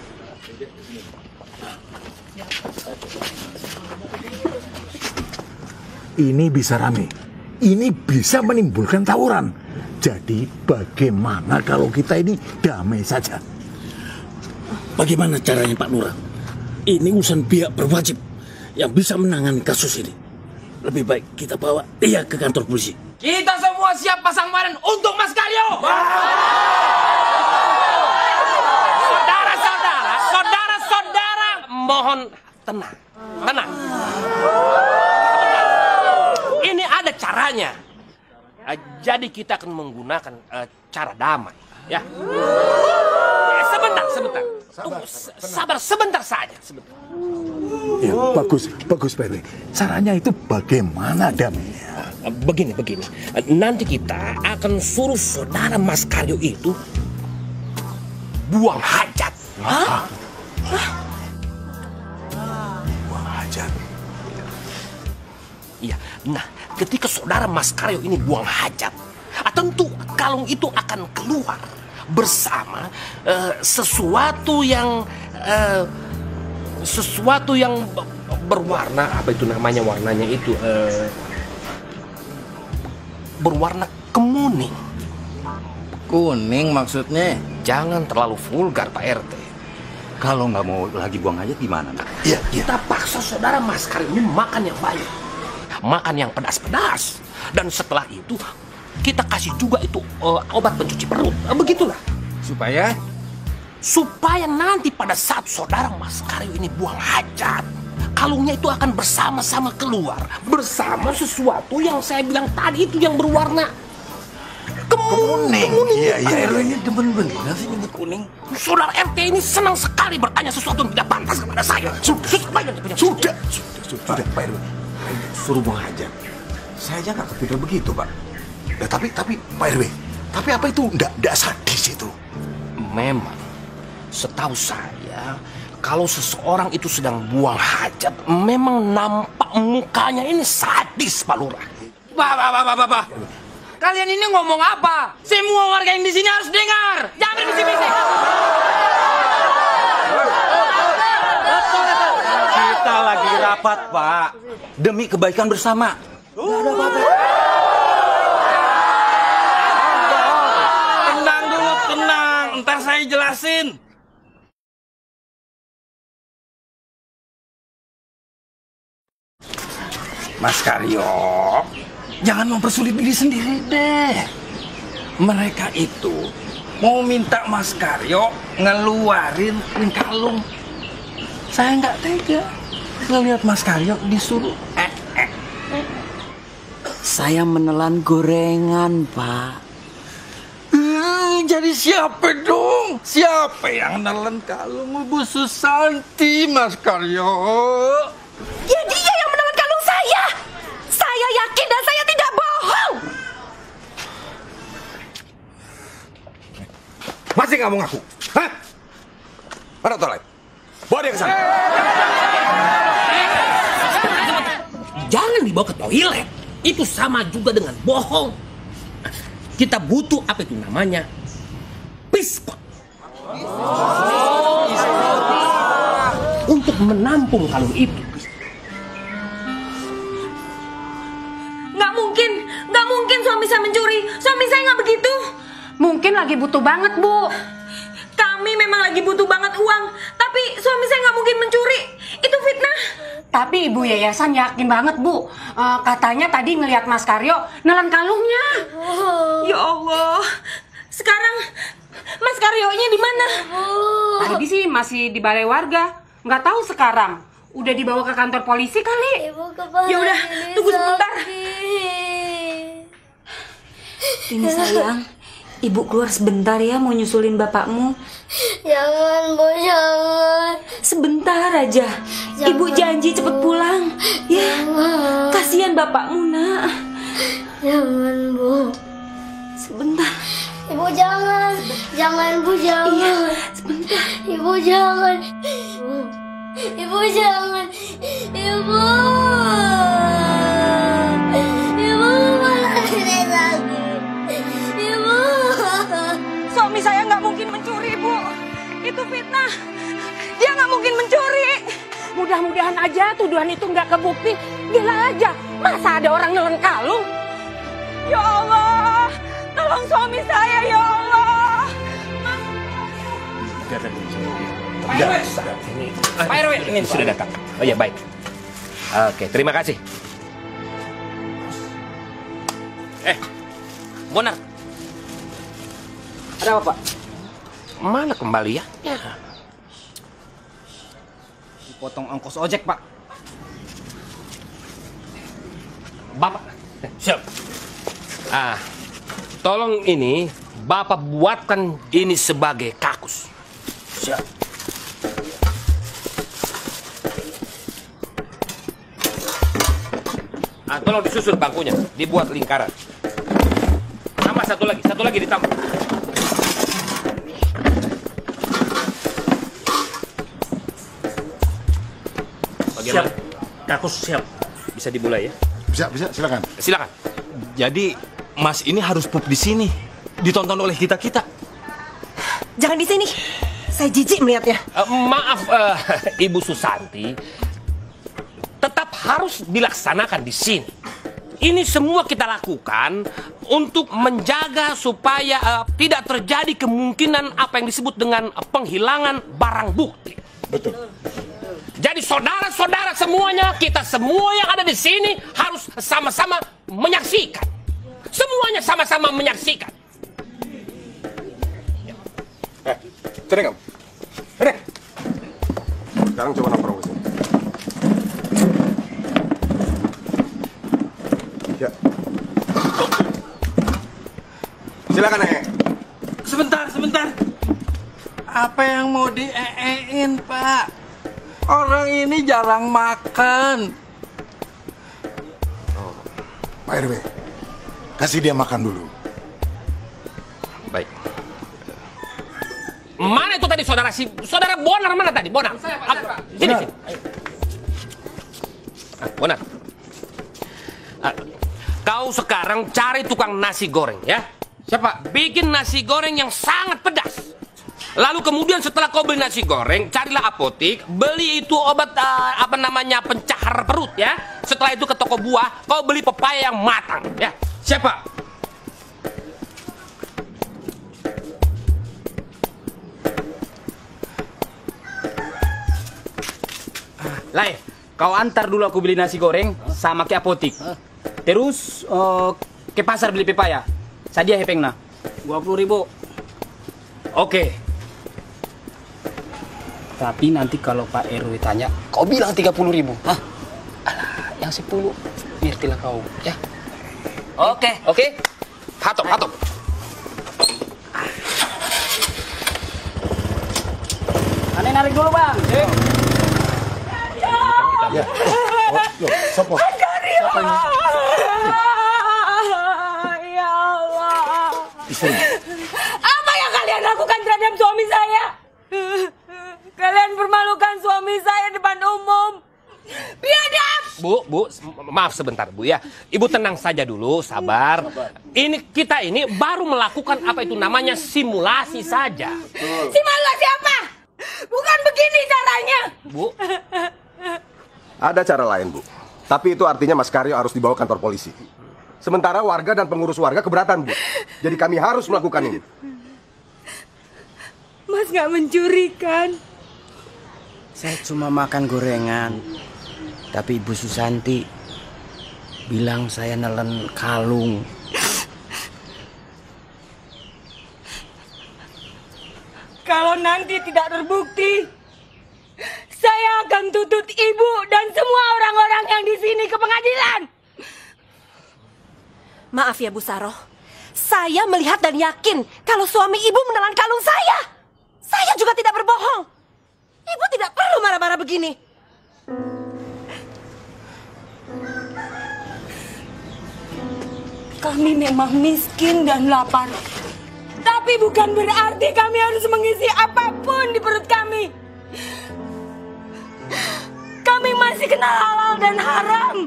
Ini bisa rame. Ini bisa menimbulkan tawuran. Jadi bagaimana kalau kita ini damai saja? Bagaimana caranya Pak Lurah? Ini urusan pihak berwajib yang bisa menangani kasus ini. Lebih baik kita bawa dia ke kantor polisi. Kita semua siap pasang badan untuk Mas Karyo. Saudara, mohon tenang. Ini ada caranya. Jadi kita akan menggunakan cara damai, ya. Sebentar. Sabar sebentar saja. Ya, bagus Pak RW. Caranya itu bagaimana damainya? Begini. Nanti kita akan suruh saudara Mas Karyo itu buang hajat. Buang hajat? Iya. Nah, ketika saudara Mas Karyo ini buang hajat, tentu kalung itu akan keluar bersama sesuatu yang berwarna, apa itu namanya, warnanya itu berwarna kemuning. Kuning maksudnya? Jangan terlalu vulgar Pak RT. Kalau nggak mau lagi buang hajat gimana? Iya. Kita paksa saudara Mas Karyo ini makan yang banyak, makan yang pedas-pedas, dan setelah itu kita kasih juga itu obat pencuci perut. Begitulah. Supaya nanti pada saat saudara Mas Karyo ini buang hajat, kalungnya itu akan bersama-sama keluar bersama sesuatu yang saya bilang tadi itu yang berwarna kemuning. Iya. RW-nya demen bener sih nyebut kuning. Saudara RT ini senang sekali bertanya sesuatu yang tidak pantas kepada saya. Sudah Pak RW. Suruh buang hajat. Saya aja nggak kepikir begitu, Pak. Ya, tapi Pak RW, tapi apa itu nggak sadis itu? Memang, setahu saya, kalau seseorang itu sedang buang hajat, memang nampak mukanya ini sadis, Pak Lurah. Bapak. Kalian ini ngomong apa? Semua warga yang di sini harus dengar. Jangan berbisik-bisik. Kita lagi rapat, Pak. Demi kebaikan bersama. Nggak ada apa-apa. Tenang dulu, tenang. Ntar saya jelasin. Mas Karyo, jangan mempersulit diri sendiri deh. Mereka itu mau minta Mas Karyo ngeluarin kalung. Saya nggak tega ngelihat Mas Karyo disuruh. Saya menelan gorengan, Pak. Jadi siapa dong? Siapa yang nelen kalung Bu Susanti, Mas Karyo? Ya dia yang menelan kalung saya. Saya yakin dan saya tidak bohong. Masih nggak mau ngaku? Hah? Mana toilet? Bawa dia ke sana. Jangan dibawa ke toilet. Itu sama juga dengan bohong. Kita butuh apa itu namanya? Pispot. untuk menampung kalung itu. Nggak mungkin suami saya mencuri. Suami saya nggak begitu. Mungkin lagi butuh banget, Bu. Kami memang lagi butuh banget uang, tapi suami saya nggak mungkin mencuri. Itu fitnah. Tapi Ibu Yayasan yakin banget, Bu. Katanya tadi ngelihat Mas Karyo nelen kalungnya. Ya Allah. Sekarang Mas Karyonya di mana? Tadi sih masih di balai warga. Nggak tahu sekarang. Udah dibawa ke kantor polisi kali. Ya udah, tunggu sebentar. Ini sayang, Ibu keluar sebentar ya, mau nyusulin bapakmu. Jangan, Bu, jangan. Sebentar aja. Ibu janji cepet pulang. Ya, kasihan bapakmu, Nak. Jangan, Bu. Sebentar. Ibu jangan. Jangan, Bu, jangan. Iya, sebentar. Ibu jangan. Ibu jangan. Ibu. Ibu malah saya sakit. Ibu. Suami saya nggak mungkin mencuri, Bu. Itu fitnah. Dia nggak mungkin mencuri. Mudah-mudahan aja tuduhan itu nggak kebukti. Gila aja, masa ada orang nelen kalung? Ya Allah, tolong suami saya, ya Allah. Pak RW, ini sudah datang. Oh ya, baik. Oke, terima kasih. Bonar. Ada apa, Pak? Mana kembaliannya? Dipotong ongkos ojek, Pak. Bapak, siap. Tolong ini Bapak buatkan ini sebagai kakus. Siap. Tolong disusun bangkunya, dibuat lingkaran. Tambah satu lagi ditambah. Bagaimana? Siap. Kakus siap. Bisa dimulai ya? Bisa, silakan. Silakan. Jadi Mas ini harus pup di sini, ditonton oleh kita-kita. Jangan di sini. Saya jijik melihatnya. Maaf, Ibu Susanti. Tetap harus dilaksanakan di sini. Ini semua kita lakukan untuk menjaga supaya tidak terjadi kemungkinan apa yang disebut dengan penghilangan barang bukti. Betul. Jadi saudara-saudara semuanya, kita semua yang ada di sini harus sama-sama menyaksikan. Semuanya sama-sama menyaksikan. Sini kamu. Sini. Sekarang coba nongkrong ke sini. Ya. Silakan, Sebentar. Apa yang mau dieein, Pak? Orang ini jarang makan. Pak RW, kasih dia makan dulu. Baik. Mana itu tadi saudara Bonar mana tadi? Bonar. Sini. Bonar. Kau sekarang cari tukang nasi goreng ya. Siapa? Bikin nasi goreng yang sangat pedas. Lalu kemudian setelah kau beli nasi goreng, carilah apotik, beli itu obat pencahar perut ya. Setelah itu ke toko buah, kau beli pepaya yang matang ya. Siapa? Lai, kau antar dulu aku beli nasi goreng sama ke apotik. Terus ke pasar beli pepaya. Sadia hepengna 20.000. Oke. Tapi nanti kalau Pak RW tanya, kau bilang 30.000. Hah? Alah, yang 10. Ngertilah kau, ya. Oke. Hatop. Aneh narik dulu, Bang. Ya. Loh, sopo? Siapa ini? Ya Allah. Istri. Apa yang kalian lakukan terhadap suami saya? Kalian permalukan suami saya depan umum. Biadab. Bu, maaf sebentar Bu ya. Ibu tenang saja dulu, sabar. Kita ini baru melakukan apa itu namanya simulasi saja. Simulasi apa? Bukan begini caranya. Bu. Ada cara lain, Bu. Tapi itu artinya Mas Karyo harus dibawa kantor polisi. Sementara warga dan pengurus warga keberatan, Bu. Jadi kami harus melakukan ini. Mas nggak mencuri kan? Saya cuma makan gorengan. Tapi Ibu Susanti bilang saya nelen kalung. Kalau nanti tidak terbukti, saya akan tuntut ibu dan semua orang-orang yang di sini ke pengadilan. Maaf ya Bu Saroh, saya melihat dan yakin kalau suami ibu menelan kalung saya. Saya juga tidak berbohong. Ibu tidak perlu marah-marah begini. Kami memang miskin dan lapar. Tapi bukan berarti kami harus mengisi apapun di perut kami. Kami masih kenal halal dan haram.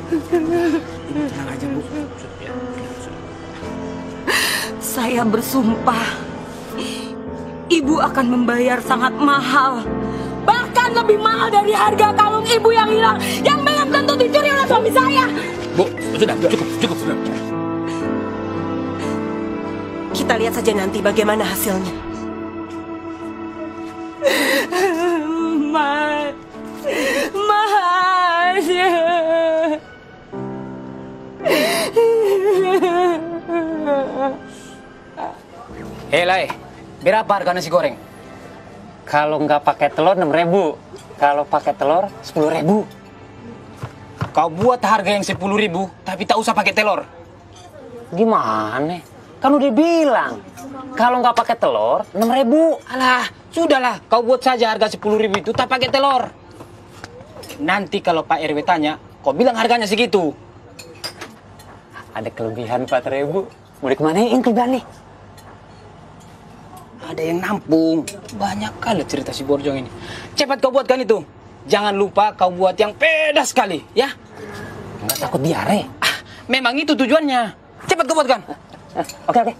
Tenang aja, Bu. Saya bersumpah, ibu akan membayar sangat mahal. Bahkan lebih mahal dari harga kalung ibu yang hilang, yang belum tentu dicuri oleh suami saya. Bu, sudah, cukup. Kita lihat saja nanti bagaimana hasilnya. Mas. Lai, berapa harga nasi goreng? Kalau nggak pakai telur 6.000, kalau pakai telur 10.000. Kau buat harga yang 10.000, tapi tak usah pakai telur. Gimana? Kan udah bilang, kalau nggak pakai telur 6.000. Alah, sudahlah, kau buat saja harga 10.000 itu tak pakai telur. Nanti kalau Pak RW tanya, kau bilang harganya segitu. Ada kelebihan 4.000. Mau dikemanain kelebihan nih? Ada yang nampung. Banyak kali cerita si Borjong ini. Cepat kau buatkan itu. Jangan lupa kau buat yang pedas sekali, ya? Nggak takut diare. Memang itu tujuannya. Cepat kau buatkan. Oke.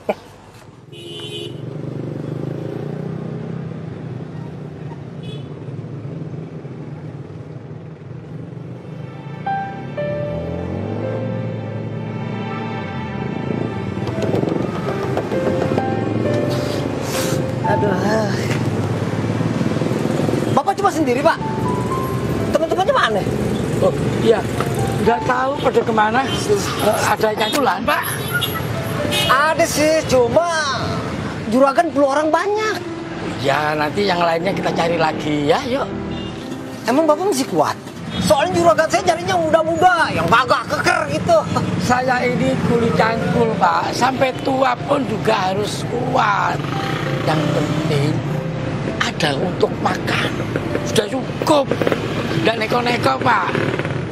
Aduh. Bapak cuma sendiri, Pak? Teman-temannya mana? Oh, iya. Nggak tahu pada kemana. Ada canculan, Pak? Ada sih, cuma juragan perlu orang banyak. Ya, nanti yang lainnya kita cari lagi ya, yuk. Emang Bapak masih kuat? Soalnya juragan saya carinya muda-muda, yang bagak keker gitu. Saya ini kuli cangkul, Pak. Sampai tua pun juga harus kuat. Yang penting ada untuk makan. Sudah cukup. Dan neko-neko, Pak.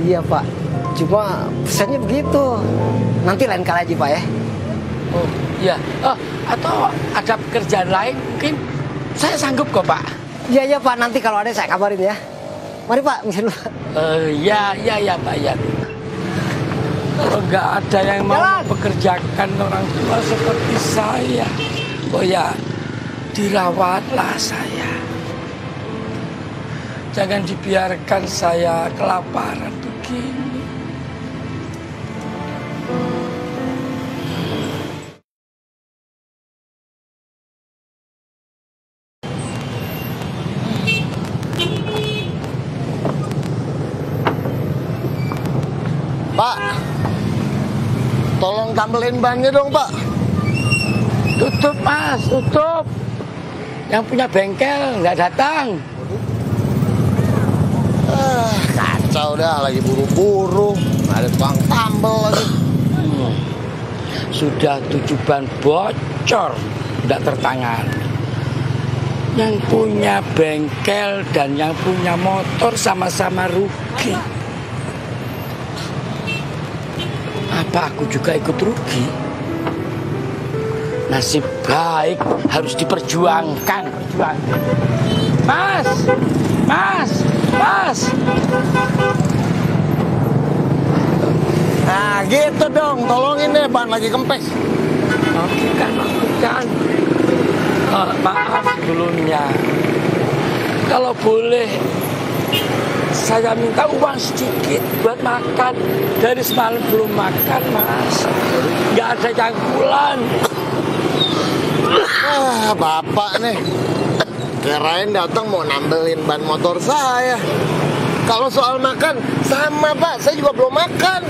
Iya, Pak. Cuma pesannya begitu. Nanti lain kali aja, Pak ya. Oh, iya. Atau ada pekerjaan lain mungkin saya sanggup kok, Pak. Iya, Pak. Nanti kalau ada saya kabarin ya. Mari, Pak. Misi dulu. Iya, Pak. Ya. Kalau nggak ada yang mau mempekerjakan orang tua seperti saya, oh ya, dirawatlah saya. Jangan dibiarkan saya kelaparan begini. Pak, tolong tambelin bannya dong, Pak. Tutup, Mas, tutup. Yang punya bengkel nggak datang. Kacau dah, lagi buru-buru. Ada tukang tambel lagi. Sudah 7 ban bocor, tidak tertangani. Yang punya bengkel dan yang punya motor sama-sama rugi. Apa aku juga ikut rugi? Nasib baik harus diperjuangkan. Mas! Nah gitu dong, tolongin deh, ban lagi kempes. Lakukan. Maaf sebelumnya. Kalau boleh, saya minta uang sedikit buat makan. Dari semalam belum makan, Mas. Nggak ada cangkulan. Bapak nih, kirain datang mau nambelin ban motor saya. Kalau soal makan, sama Pak, saya juga belum makan.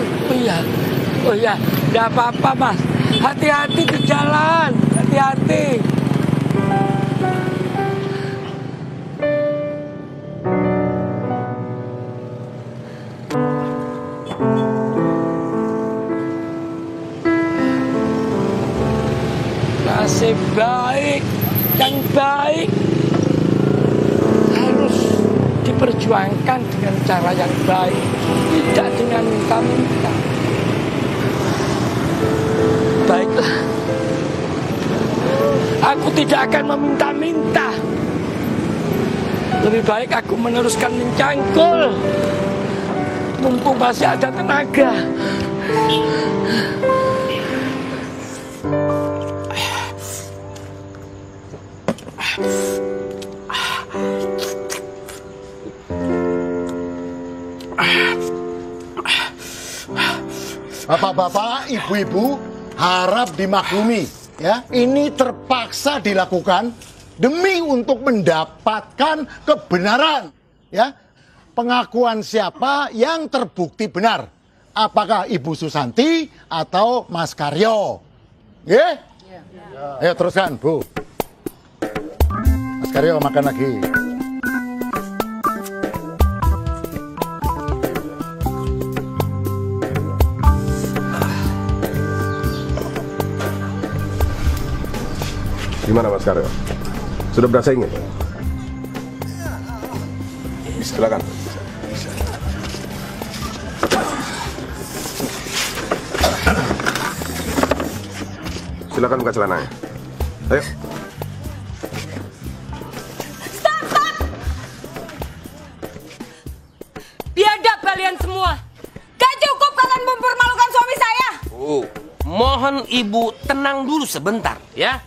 Oh iya, nggak apa-apa Mas. Hati-hati di jalan, hati-hati. Nasib baik, yang baik harus diperjuangkan dengan cara yang baik, tidak dengan minta-minta. Baiklah, aku tidak akan meminta-minta. Lebih baik aku meneruskan mencangkul, mumpung masih ada tenaga. Bapak-bapak, ibu-ibu, harap dimaklumi, ya. Ini terpaksa dilakukan demi untuk mendapatkan kebenaran, ya. Pengakuan siapa yang terbukti benar? Apakah Ibu Susanti atau Mas Karyo? Ya? Ayo teruskan, Bu. Mas Karyo makan lagi. Gimana Mas Karyo? Sudah berasa ingin? Silakan. Silakan buka celananya. Ayo. Stop! Biadab kalian semua. Gak cukup kalian mempermalukan suami saya. Mohon Ibu tenang dulu sebentar, ya.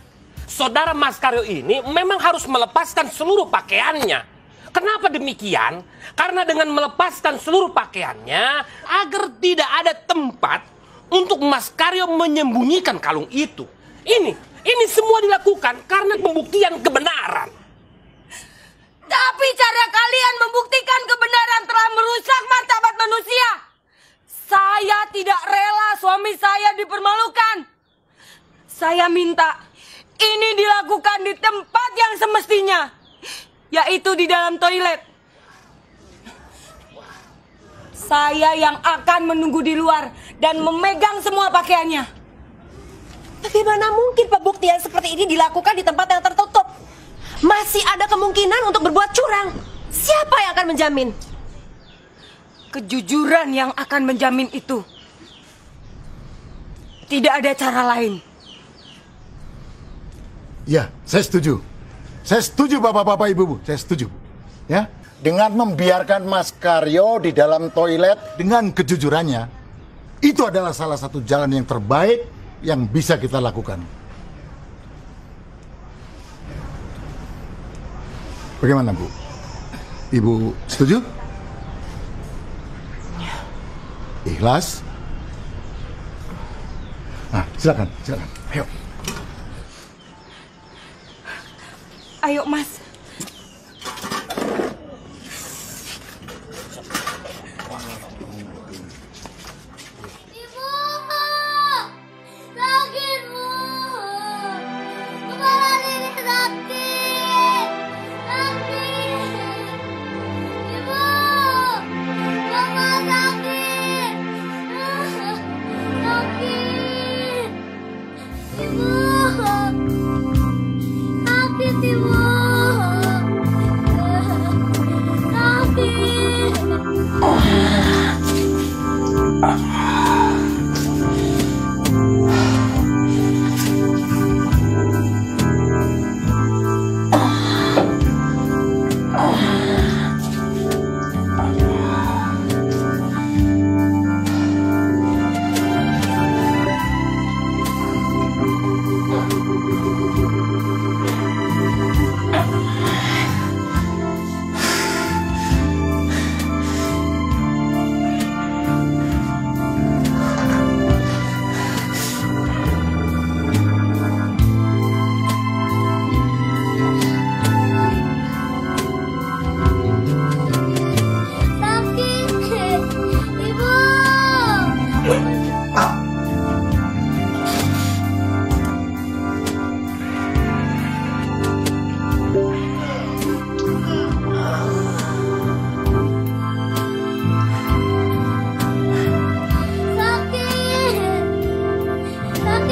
Saudara Mas Karyo ini memang harus melepaskan seluruh pakaiannya. Kenapa demikian? Karena dengan melepaskan seluruh pakaiannya, agar tidak ada tempat untuk Mas Karyo menyembunyikan kalung itu. Ini semua dilakukan karena pembuktian kebenaran. Tapi cara kalian membuktikan kebenaran telah merusak martabat manusia. Saya tidak rela suami saya dipermalukan. Saya minta ini dilakukan di tempat yang semestinya, yaitu di dalam toilet. Saya yang akan menunggu di luar dan memegang semua pakaiannya. Bagaimana mungkin pembuktian seperti ini dilakukan di tempat yang tertutup? Masih ada kemungkinan untuk berbuat curang. Siapa yang akan menjamin? Kejujuran yang akan menjamin itu. Tidak ada cara lain. Ya, saya setuju. Saya setuju bapak-bapak ibu-ibu, saya setuju. Ya, dengan membiarkan Mas Karyo di dalam toilet dengan kejujurannya, itu adalah salah satu jalan yang terbaik yang bisa kita lakukan. Bagaimana, Bu? Ibu setuju? Ikhlas? Nah, silakan. Ayo. Ayo, Mas.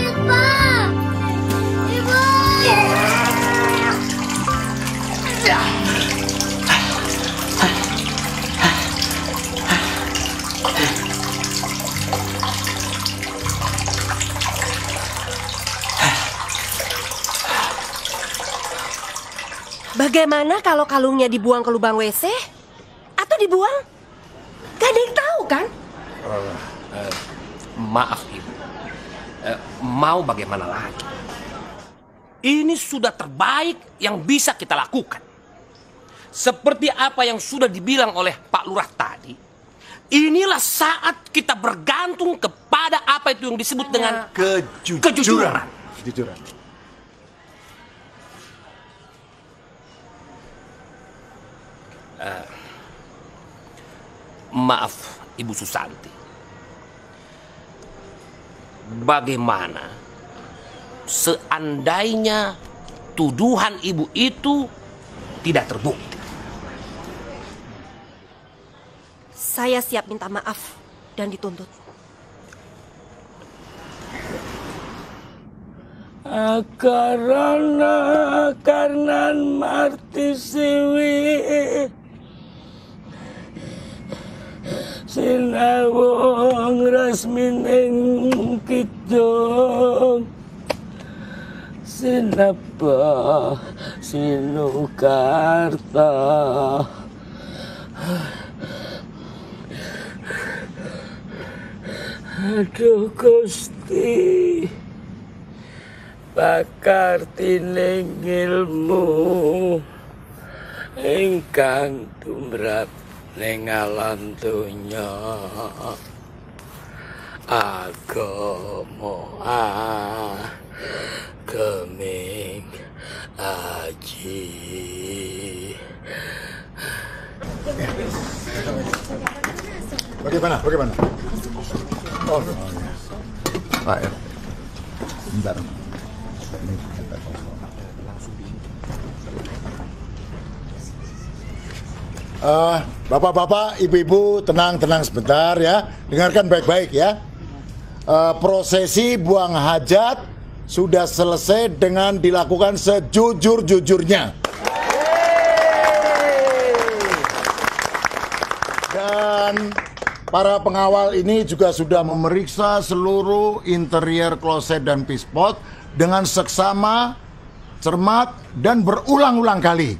sakit, Pak. Ibu. Bagaimana kalau kalungnya dibuang ke lubang WC? Atau dibuang? Gak ada yang tahu kan? Maaf Ibu, mau bagaimana lagi? Ini sudah terbaik yang bisa kita lakukan. Seperti apa yang sudah dibilang oleh Pak Lurah tadi, inilah saat kita bergantung kepada apa itu yang disebut dengan kejujuran. Kejujuran. Maaf Ibu Susanti, bagaimana seandainya tuduhan Ibu itu tidak terbukti? Saya siap minta maaf dan dituntut. Karena marti siwi sinawong rasmining kidong sinapa sinukarta aduh Gusti bakar tining ilmu ingkang tumrap ning alam donya agama geming aji. Bagaimana? Oh, Pak ya. bentar. Bapak-bapak, ibu-ibu, tenang sebentar ya. Dengarkan baik-baik ya. Prosesi buang hajat sudah selesai dengan dilakukan sejujur-jujurnya. Dan para pengawal ini juga sudah memeriksa seluruh interior kloset dan pispot dengan seksama, cermat, dan berulang-ulang kali.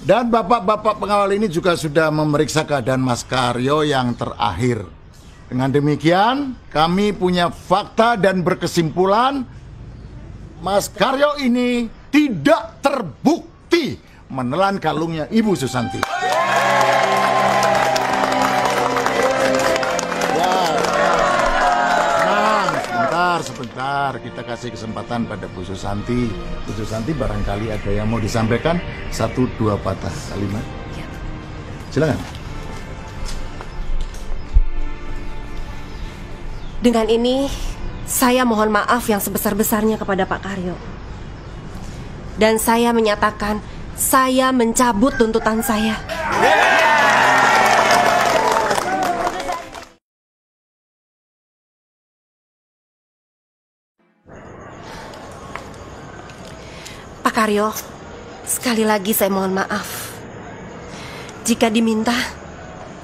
Dan bapak-bapak pengawal ini juga sudah memeriksa keadaan Mas Karyo yang terakhir. Dengan demikian, kami punya fakta dan berkesimpulan Mas Karyo ini tidak terbukti menelan kalungnya Ibu Susanti. Sebentar, kita kasih kesempatan pada Bu Susanti. Bu Susanti, barangkali ada yang mau disampaikan, 1-2 patah kalimat. Silakan. Dengan ini, saya mohon maaf yang sebesar-besarnya kepada Pak Karyo. Dan saya menyatakan, saya mencabut tuntutan saya. Pak Karyo, sekali lagi saya mohon maaf. Jika diminta,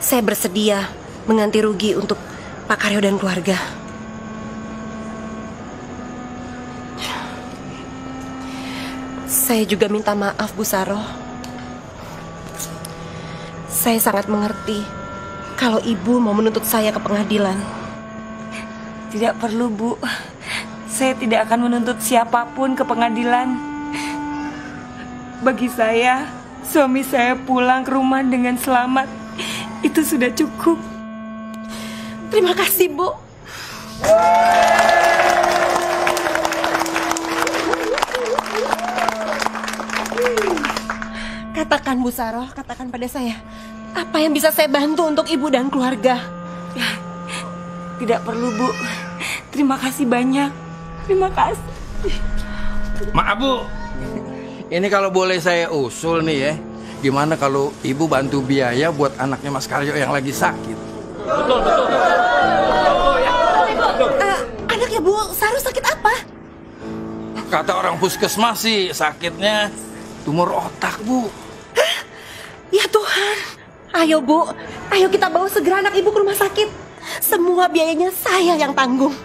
saya bersedia mengganti rugi untuk Pak Karyo dan keluarga. Saya juga minta maaf, Bu Saroh. Saya sangat mengerti kalau Ibu mau menuntut saya ke pengadilan. Tidak perlu, Bu. Saya tidak akan menuntut siapapun ke pengadilan. Bagi saya, suami saya pulang ke rumah dengan selamat. Itu sudah cukup. Terima kasih, Bu. Katakan, Bu Saroh, katakan pada saya, apa yang bisa saya bantu untuk Ibu dan keluarga? Tidak perlu, Bu. Terima kasih banyak. Terima kasih. Maaf, Bu. Ini kalau boleh saya usul nih ya, gimana kalau Ibu bantu biaya buat anaknya Mas Karyo yang lagi sakit? Anaknya Bu Saru sakit apa? Kata orang puskesmas sih sakitnya tumor otak, Bu. Ya Tuhan. Ayo Bu, ayo kita bawa segera anak ibu ke rumah sakit. Semua biayanya saya yang tanggung.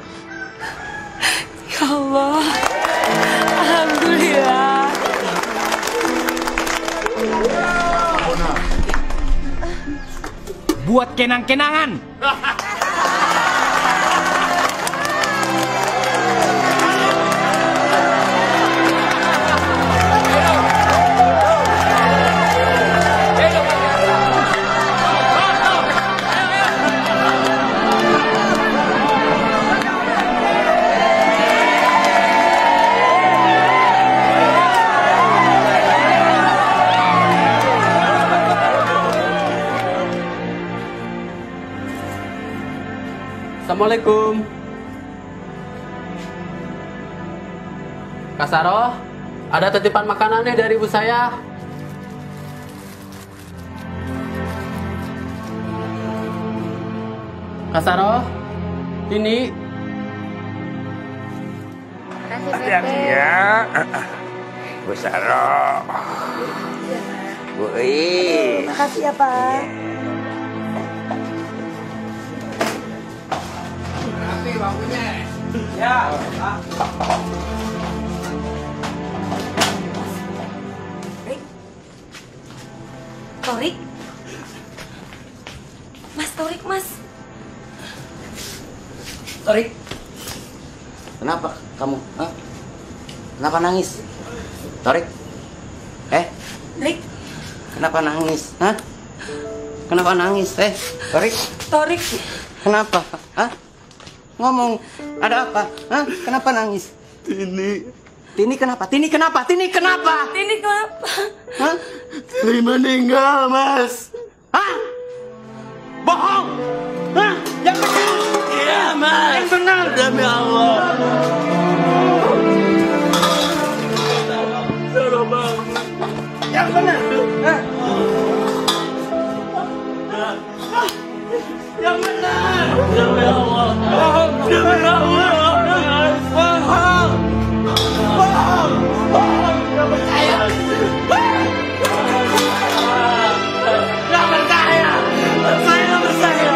Ya Allah, alhamdulillah. Buat kenang-kenangan. Assalamualaikum. Kak Saroh, ada titipan makanan nih dari ibu saya. Kak Saroh, ini. Hati-hati ya. Bu Saroh. Bu I. Makasih ya Pak. Ya. Torik. Mas Torik, Mas. Torik. Kenapa kamu? Hah? Kenapa nangis? Torik. Torik. Kenapa nangis? Hah? Kenapa nangis? Torik. Torik. Kenapa? Hah? Ngomong, ada apa? Hah? Kenapa nangis? Tini kenapa? Tini kenapa? Tini kenapa? Tini kenapa? Hah? Tini meninggal, Mas. Hah? Bohong! Hah? Yang benar! Iya, Mas. Yang benar! Demi Allah. Yang benar! Hah? Yang benar! Demi Allah! Bohong! Demi Allah! Bohong! Bohong! Bohong! Gak percaya! Gak percaya! Saya gak percaya!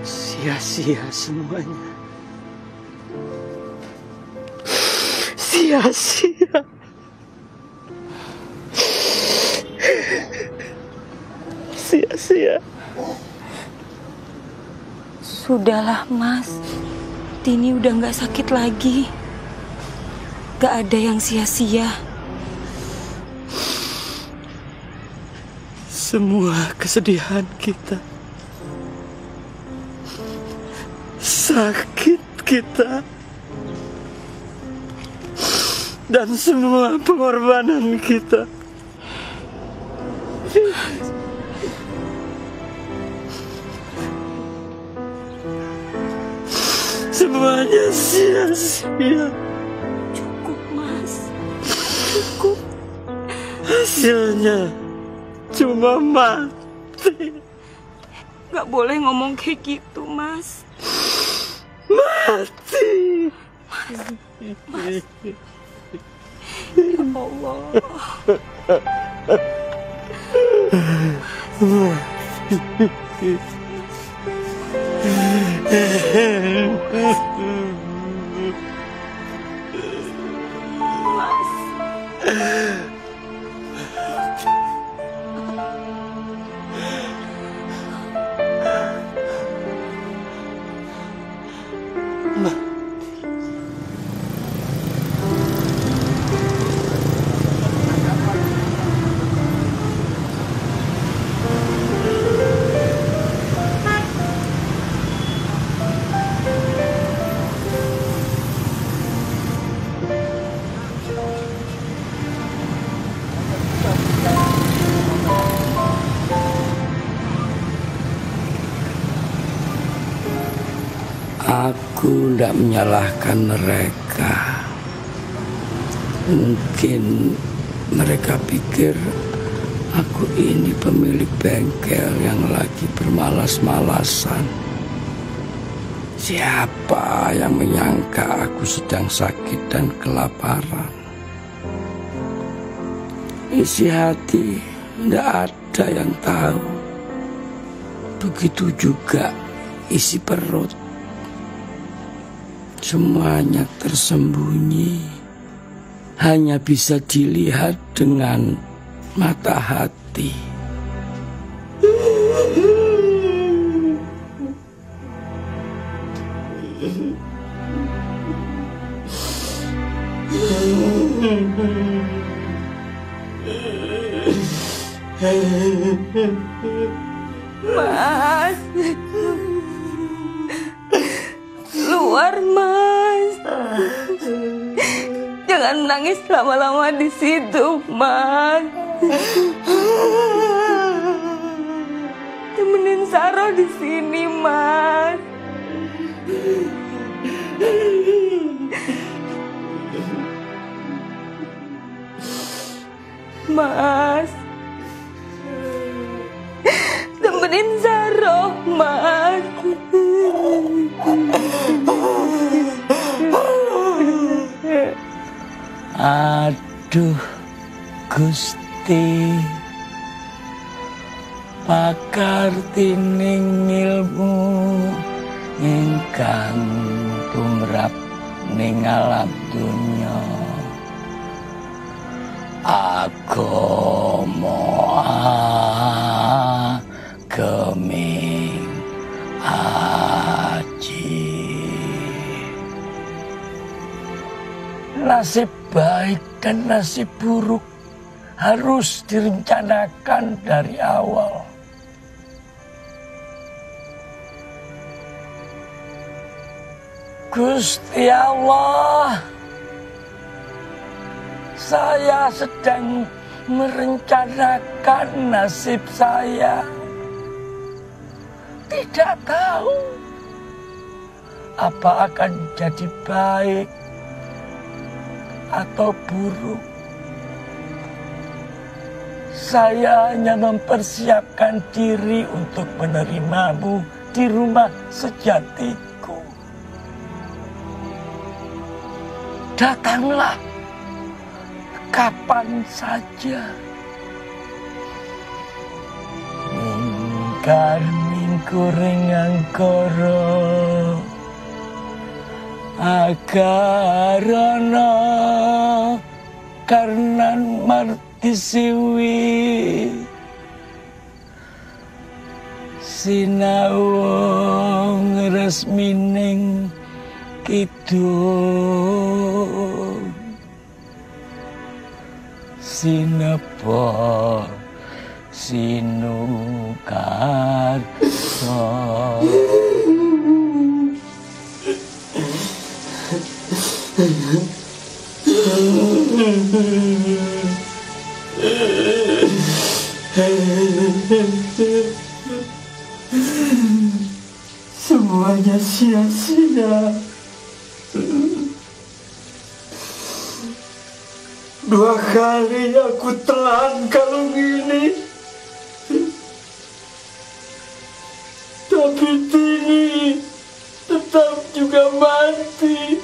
Sia-sia semuanya. Sia-sia. Sia-sia. Sudahlah Mas, Tini udah nggak sakit lagi. Gak ada yang sia-sia. Semua kesedihan kita, sakit kita, dan semua pengorbanan kita semuanya sia-sia. Cukup Mas, cukup. Hasilnya cuma mati. Gak boleh ngomong kayak gitu Mas. Mati. Mas. Ya Allah. Aku tidak menyalahkan mereka. Mungkin mereka pikir aku ini pemilik bengkel yang lagi bermalas-malasan. Siapa yang menyangka aku sedang sakit dan kelaparan? Isi hati tidak ada yang tahu. Begitu juga isi perut. Semuanya tersembunyi, hanya bisa dilihat dengan mata hati. Mas, keluar Mas. Jangan menangis lama-lama di situ, Mas. Temenin Saro di sini, Mas. Mas, temenin Saro, Mas. Aduh, Gusti, pakar tining ilmu ingkang tumrap ning alam dunya. Agama geming aji. Nasib baik dan nasib buruk harus direncanakan dari awal. Gusti Allah, saya sedang merencanakan nasib saya. Tidak tahu apa akan jadi baik atau buruk. Saya hanya mempersiapkan diri untuk menerimamu di rumah sejatiku. Datanglah kapan saja. Mingkar mingkuring angkara agarana karnan marti siwi sinau resmining kidul sinepa sinukarsa. Semuanya sia-sia. 2 kali aku telan kalung ini, tapi Tini tetap juga mati.